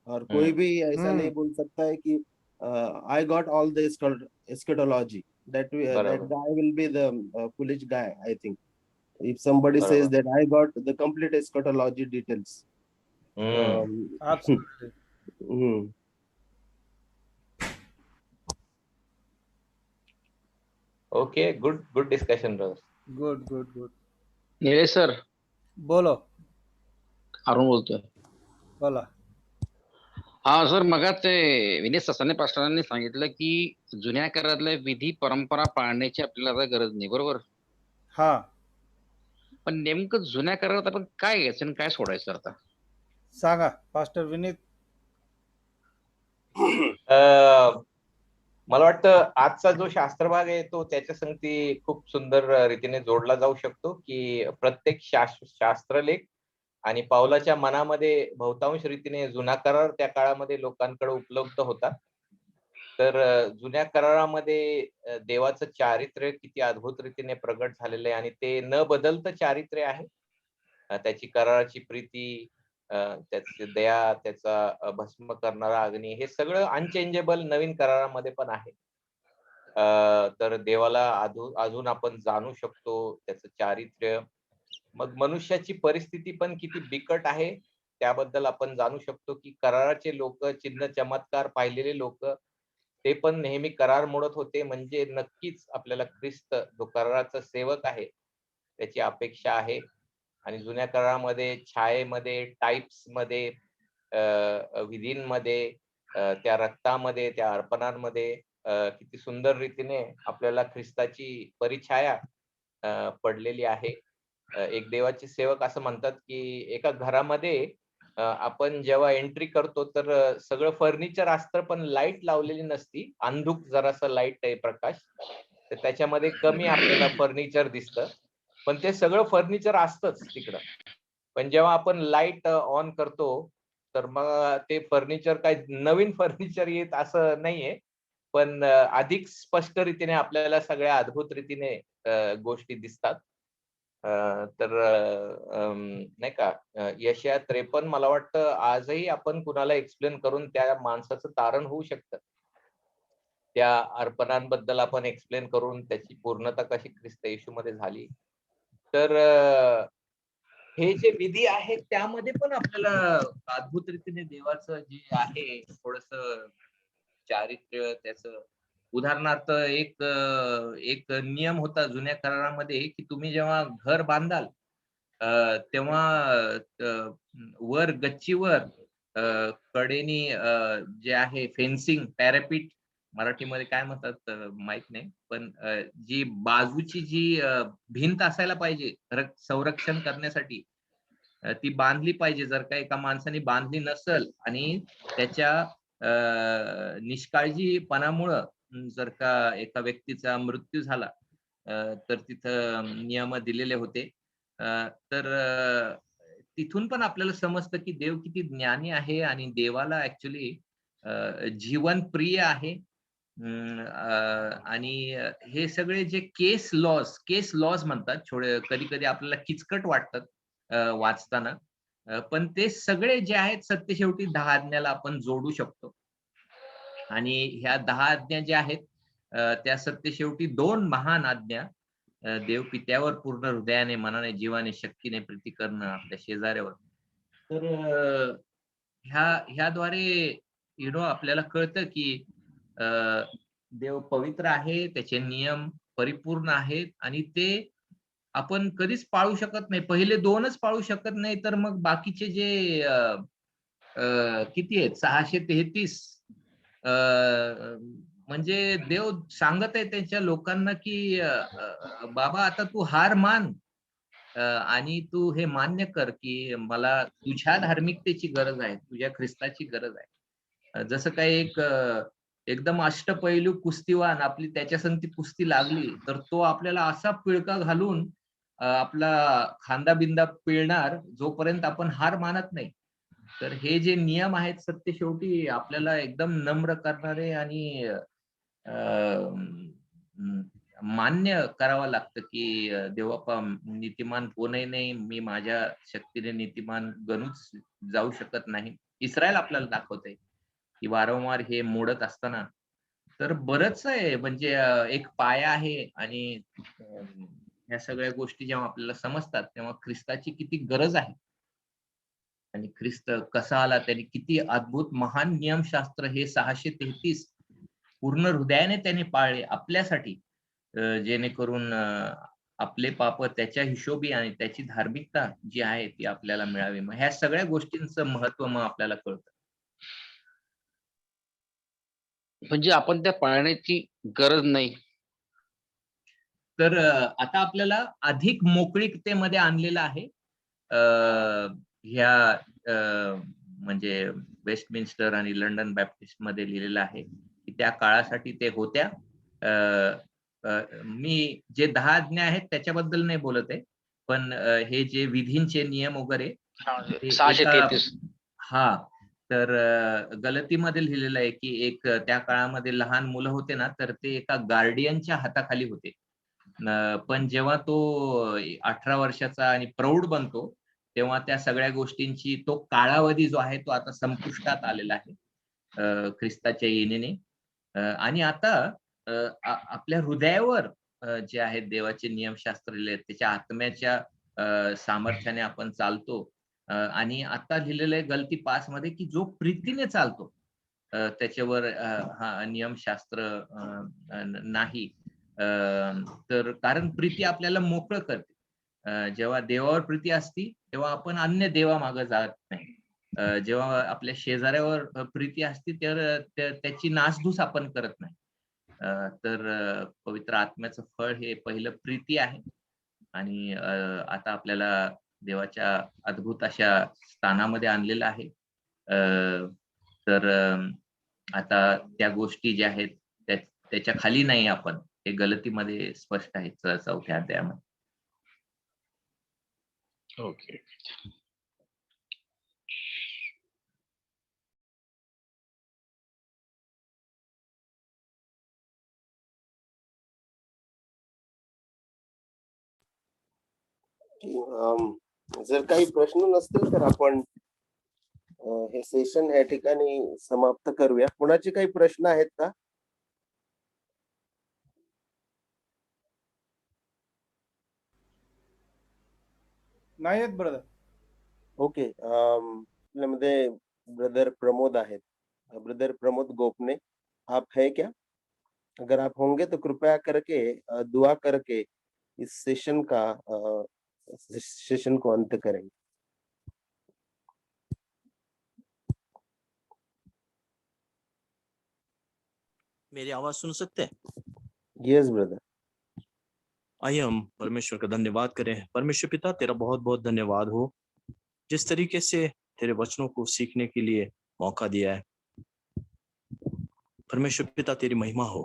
और कोई हम्म। भी ऐसा नहीं हम्म। बोल सकता है कि I got all the eschatology, that बराबर। guy will be the foolish guy, I think. If somebody says बराबर। that I got the complete eschatology details, hmm. Absolutely. Hmm. Okay, good good discussion brother. Good good good. Nilesh sir, बोलो। अरुण बोलतोय. बोला। हा सर, मगा ते विनय ससाने पास्टरांनी सांगितलं की जुन्या काळातल्या विधी परंपरा पाळण्याची आपल्याला आता गरज नाही, बरोबर. हा पण नेमकं जुन्या काळात आपण काय घ्यायचं आणि काय सोडायचं आता. सांगा पास्टर विनीत. मला वाटतं आजचा जो शास्त्र भाग आहे तो त्याच्या संगती खूप सुंदर रीतीने जोडला जाऊ शकतो, की प्रत्येक शास्त्रलेख आणि पावलाच्या मनामध्ये बहुतांश रीतीने जुना करार त्या काळामध्ये लोकांकडे उपलब्ध होता. तर जुन्या करारामध्ये देवाचं चारित्र्य किती अद्भुत रीतीने प्रगट झालेलं आहे आणि ते न बदलतं चारित्र्य आहे. त्याची कराराची प्रीती, त्याची दया, त्याचा भस्म करणारा अग्नी, हे सगळं अनचेंजेबल नवीन करारामध्ये पण आहे. तर देवाला अजून आपण जाणू शकतो, त्याचं चारित्र्य. मग मनुष्याची परिस्थिती पण किती बिकट आहे त्याबद्दल आपण जाणू शकतो, की कराराचे लोक, चिन्ह चमत्कार पाहिलेले लोक, ते पण नेहमी करार मोडत होते. म्हणजे नक्कीच आपल्याला ख्रिस्त जो कराराचा सेवक आहे त्याची अपेक्षा आहे. आणि जुन्या करारामध्ये छायेमध्ये, टाइप्समध्ये, विधींमध्ये, त्या रक्तामध्ये, त्या अर्पणांमध्ये किती सुंदर रीतीने आपल्याला ख्रिस्ताची परिछाया पडलेली आहे. एक देवाचे सेवक असं म्हणतात, की एका घरामध्ये आपण जेव्हा एंट्री करतो तर सगळं फर्निचर असतं पण लाईट लावलेली नसती. अंधुक जरासा लाईट आहे प्रकाश. तर त्याच्यामध्ये कमी आपल्याला फर्निचर दिसतं. पण ते सगळं फर्निचर असतंच तिकडं. पण जेव्हा आपण लाईट ऑन करतो तर मग ते फर्निचर काही नवीन फर्निचर येत असं नाहीये. पण अधिक स्पष्ट रीतीने आपल्याला सगळ्या अद्भुत रीतीने गोष्टी दिसतात. तर नाही का यशया 53 मला वाटतं आजही आपण कुणाला एक्सप्लेन करून त्या माणसाचं तारण होऊ शकतं. त्या अर्पणांबद्दल आपण एक्सप्लेन करून त्याची पूर्णता कशी ख्रिस्त येशूमध्ये झाली. तर हे जे विधी आहेत त्यामध्ये पण आपल्याला अद्भुत रीतीने देवाचं जे आहे थोडंसं चारित्र्य त्याचं उदाहरणार्थ एक नियम होता जुन्या करारामध्ये की तुम्ही जेव्हा घर बांधाल तेव्हा वर गच्चीवर कडेनी जे आहे फेन्सिंग पॅरापीट मराठीमध्ये काय म्हणतात माहित नाही पण जी बाजूची जी भिंत असायला पाहिजे संरक्षण करण्यासाठी ती बांधली पाहिजे. जर का एका माणसाने बांधली नसेल आणि त्याच्या निष्काळजीपणामुळं जर का एका व्यक्तीचा मृत्यू झाला तर तिथं नियम दिलेले होते. तर तिथून पण आपल्याला समजतं की देव किती ज्ञानी आहे आणि देवाला ऍक्च्युली जीवन प्रिय आहे. आणि हे सगळे जे केस लॉज म्हणतात कधी कधी आपल्याला किचकट वाटतात वाचताना. पण ते सगळे जे आहेत सत्य शेवटी 10 आज्ञाला आपण जोडू शकतो. आणि ह्या 10 आज्ञा ज्या आहेत त्या सत्य शेवटी 2 महान आज्ञा देव पित्यावर पूर्ण हृदयाने, मनाने, जीवाने, शक्तीने प्रीती करणं आपल्या शेजाऱ्यावर. तर ह्याद्वारे आपल्याला कळतं की देव पवित्र आहे, त्याचे नियम परिपूर्ण आहेत आणि ते आपण कधीच पाळू शकत नाही. पहिले 2च पाळू शकत नाही, तर मग बाकीचे जे किती आहेत 633 अ, म्हणजे देव सांगत आहे त्यांच्या लोकांना की बाबा आता तू हार मान आणि तू हे मान्य कर की मला तुझ्या धार्मिकतेची गरज आहे, तुझ्या ख्रिस्ताची गरज आहे. जसं काही एकदम अष्टपैलू कुस्तीवान आपली त्याच्या संग ती कुस्ती लागली तर तो आपल्याला असा पिळका घालून आपला खांदा बिंदा पिळणार जोपर्यंत आपण हार मानत नाही. तर हे जे नियम आहेत सत्य शेवटी आपल्याला एकदम नम्र करणारे आणि मान्य करावं लागतं की देवाप्पा नीतिमान कोणही नाही, मी माझ्या शक्तीने नीतिमान गणूच जाऊ शकत नाही. इस्रायल आपल्याला दाखवतंय की वारंवार हे मोडत असताना. तर बरंच आहे म्हणजे एक पाया आहे आणि ह्या सगळ्या गोष्टी जेव्हा आपल्याला समजतात तेव्हा ख्रिस्ताची किती गरज आहे आणि ख्रिस्त कसा आला, त्यांनी किती अद्भुत महान नियमशास्त्र हे 633 पूर्ण हृदयाने त्याने पाळले आपल्यासाठी, जेणेकरून आपले पाप त्याच्या हिशोबी आणि त्याची धार्मिकता जी आहे ती आपल्याला मिळावी. मग ह्या सगळ्या गोष्टींचं महत्व मग आपल्याला कळतं. म्हणजे आपण त्या पाळण्याची गरज नाही. तर आता आपल्याला अधिक मोकळीकतेमध्ये आणलेलं आहे. ह्या म्हणजे वेस्टमिन्स्टर आणि लंडन बॅप्टिस्ट मध्ये लिहिलेलं आहे की त्या काळासाठी ते होत्या. मी जे 10 आज्ञा आहेत त्याच्याबद्दल नाही बोलत आहे, पण हे जे विधींचे नियम वगैरे ते 633 हा तर गलतीमध्ये लिहिलेलं आहे की एक त्या काळामध्ये लहान मुलं होते ना तर ते एका गार्डियनच्या हाताखाली होते. पण जेव्हा तो 18 वर्षाचा आणि प्रौढ बनतो तेव्हा त्या सगळ्या गोष्टींची तो कालावधी जो आहे तो आता संपुष्टात आलेला आहे ख्रिस्ताच्या येण्याने. आणि आता आपल्या हृदयावर जे आहेत देवाचे नियमशास्त्र लिहिले त्याच्या आत्म्याच्या सामर्थ्याने आपण चालतो. आणि आता लिहिलेलं आहे गलती 5 मध्ये की जो प्रीतीने चालतो त्याच्यावर हा नियमशास्त्र नाही. तर कारण प्रीती आपल्याला मोकळं करते. जेव्हा देवावर प्रीती असती तेव्हा आपण अन्य देवा मागे जात नाही. जेव्हा आपल्या शेजाऱ्यावर प्रीती असती तर त्याची नासधूस आपण करत नाही. तर पवित्र आत्म्याचं फळ हे पहिलं प्रीती आहे आणि आता आपल्याला देवाच्या अद्भुत अशा स्थानामध्ये आणलेलं आहे. तर आता त्या गोष्टी ज्या आहेत त्याच्या खाली नाही आपण, हे गलतीमध्ये स्पष्ट आहे 4थ्या अध्यायामध्ये. ओके. जर काही प्रश्न नसतील तर आपण हे सेशन या ठिकाणी समाप्त करूया. कुणाचे काही प्रश्न आहेत का? नाही आहेत ब्रदर. ओके. आपल्यामध्ये ब्रदर प्रमोद आहेत. ब्रदर प्रमोद गोपने, आप है क्या? अगर आप होंगे तो कृपया करके दुआ करके इस सेशन को अंत करेंगे. मेरी आवाज सुन सकते हैं? Yes brother. आइए हम परमेश्वर का धन्यवाद करें। परमेश्वर पिता, तेरा बहुत बहुत धन्यवाद हो जिस तरीके से तेरे वचनों को सीखने के लिए मौका दिया है। परमेश्वर पिता, तेरी महिमा हो,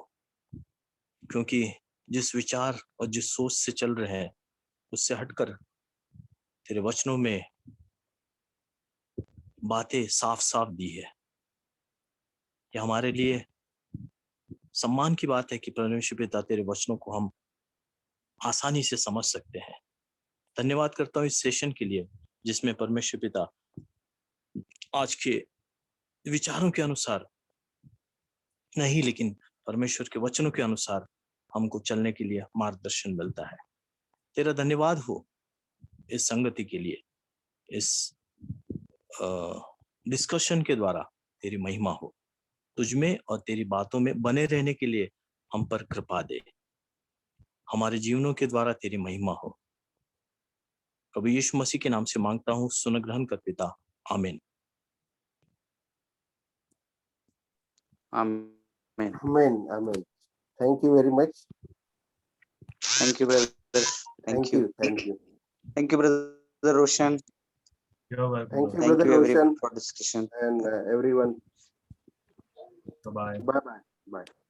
क्योंकि जिस विचार और जिस सोच से चल रहे हैं उससे हटकर तेरे वचनों में बातें साफ साफ दी है। यह हमारे लिए सम्मान की बात है कि परमेश्वर पिता तेरे वचनों को हम आसानी से समझ सकते हैं। धन्यवाद करता हूँ इस सेशन के लिए जिसमें परमेश्वर पिता आज के विचारों के अनुसार नहीं, लेकिन परमेश्वर के वचनों के अनुसार हमको चलने के लिए मार्गदर्शन मिलता है। तेरा धन्यवाद हो इस संगति के लिए, इस डिस्कशन के द्वारा तेरी महिमा हो। तुझमें और तेरी बातों में बने रहने के लिए हम पर कृपा दे। हमारे जीवनों के द्वारा तेरी महिमा हो। प्रभु यीशु मसीह के नाम से मांगता हूँ, सुन ग्रहण कर पिता, आमीन। आमीन। Amen. Amen. Thank you very much. Thank you, brother. Thank you. Thank you. Thank you, brother Roshan. You're welcome. Thank you, Thank brother you, everyone, Roshan, for discussion. and everyone. Bye bye. Bye bye. Bye.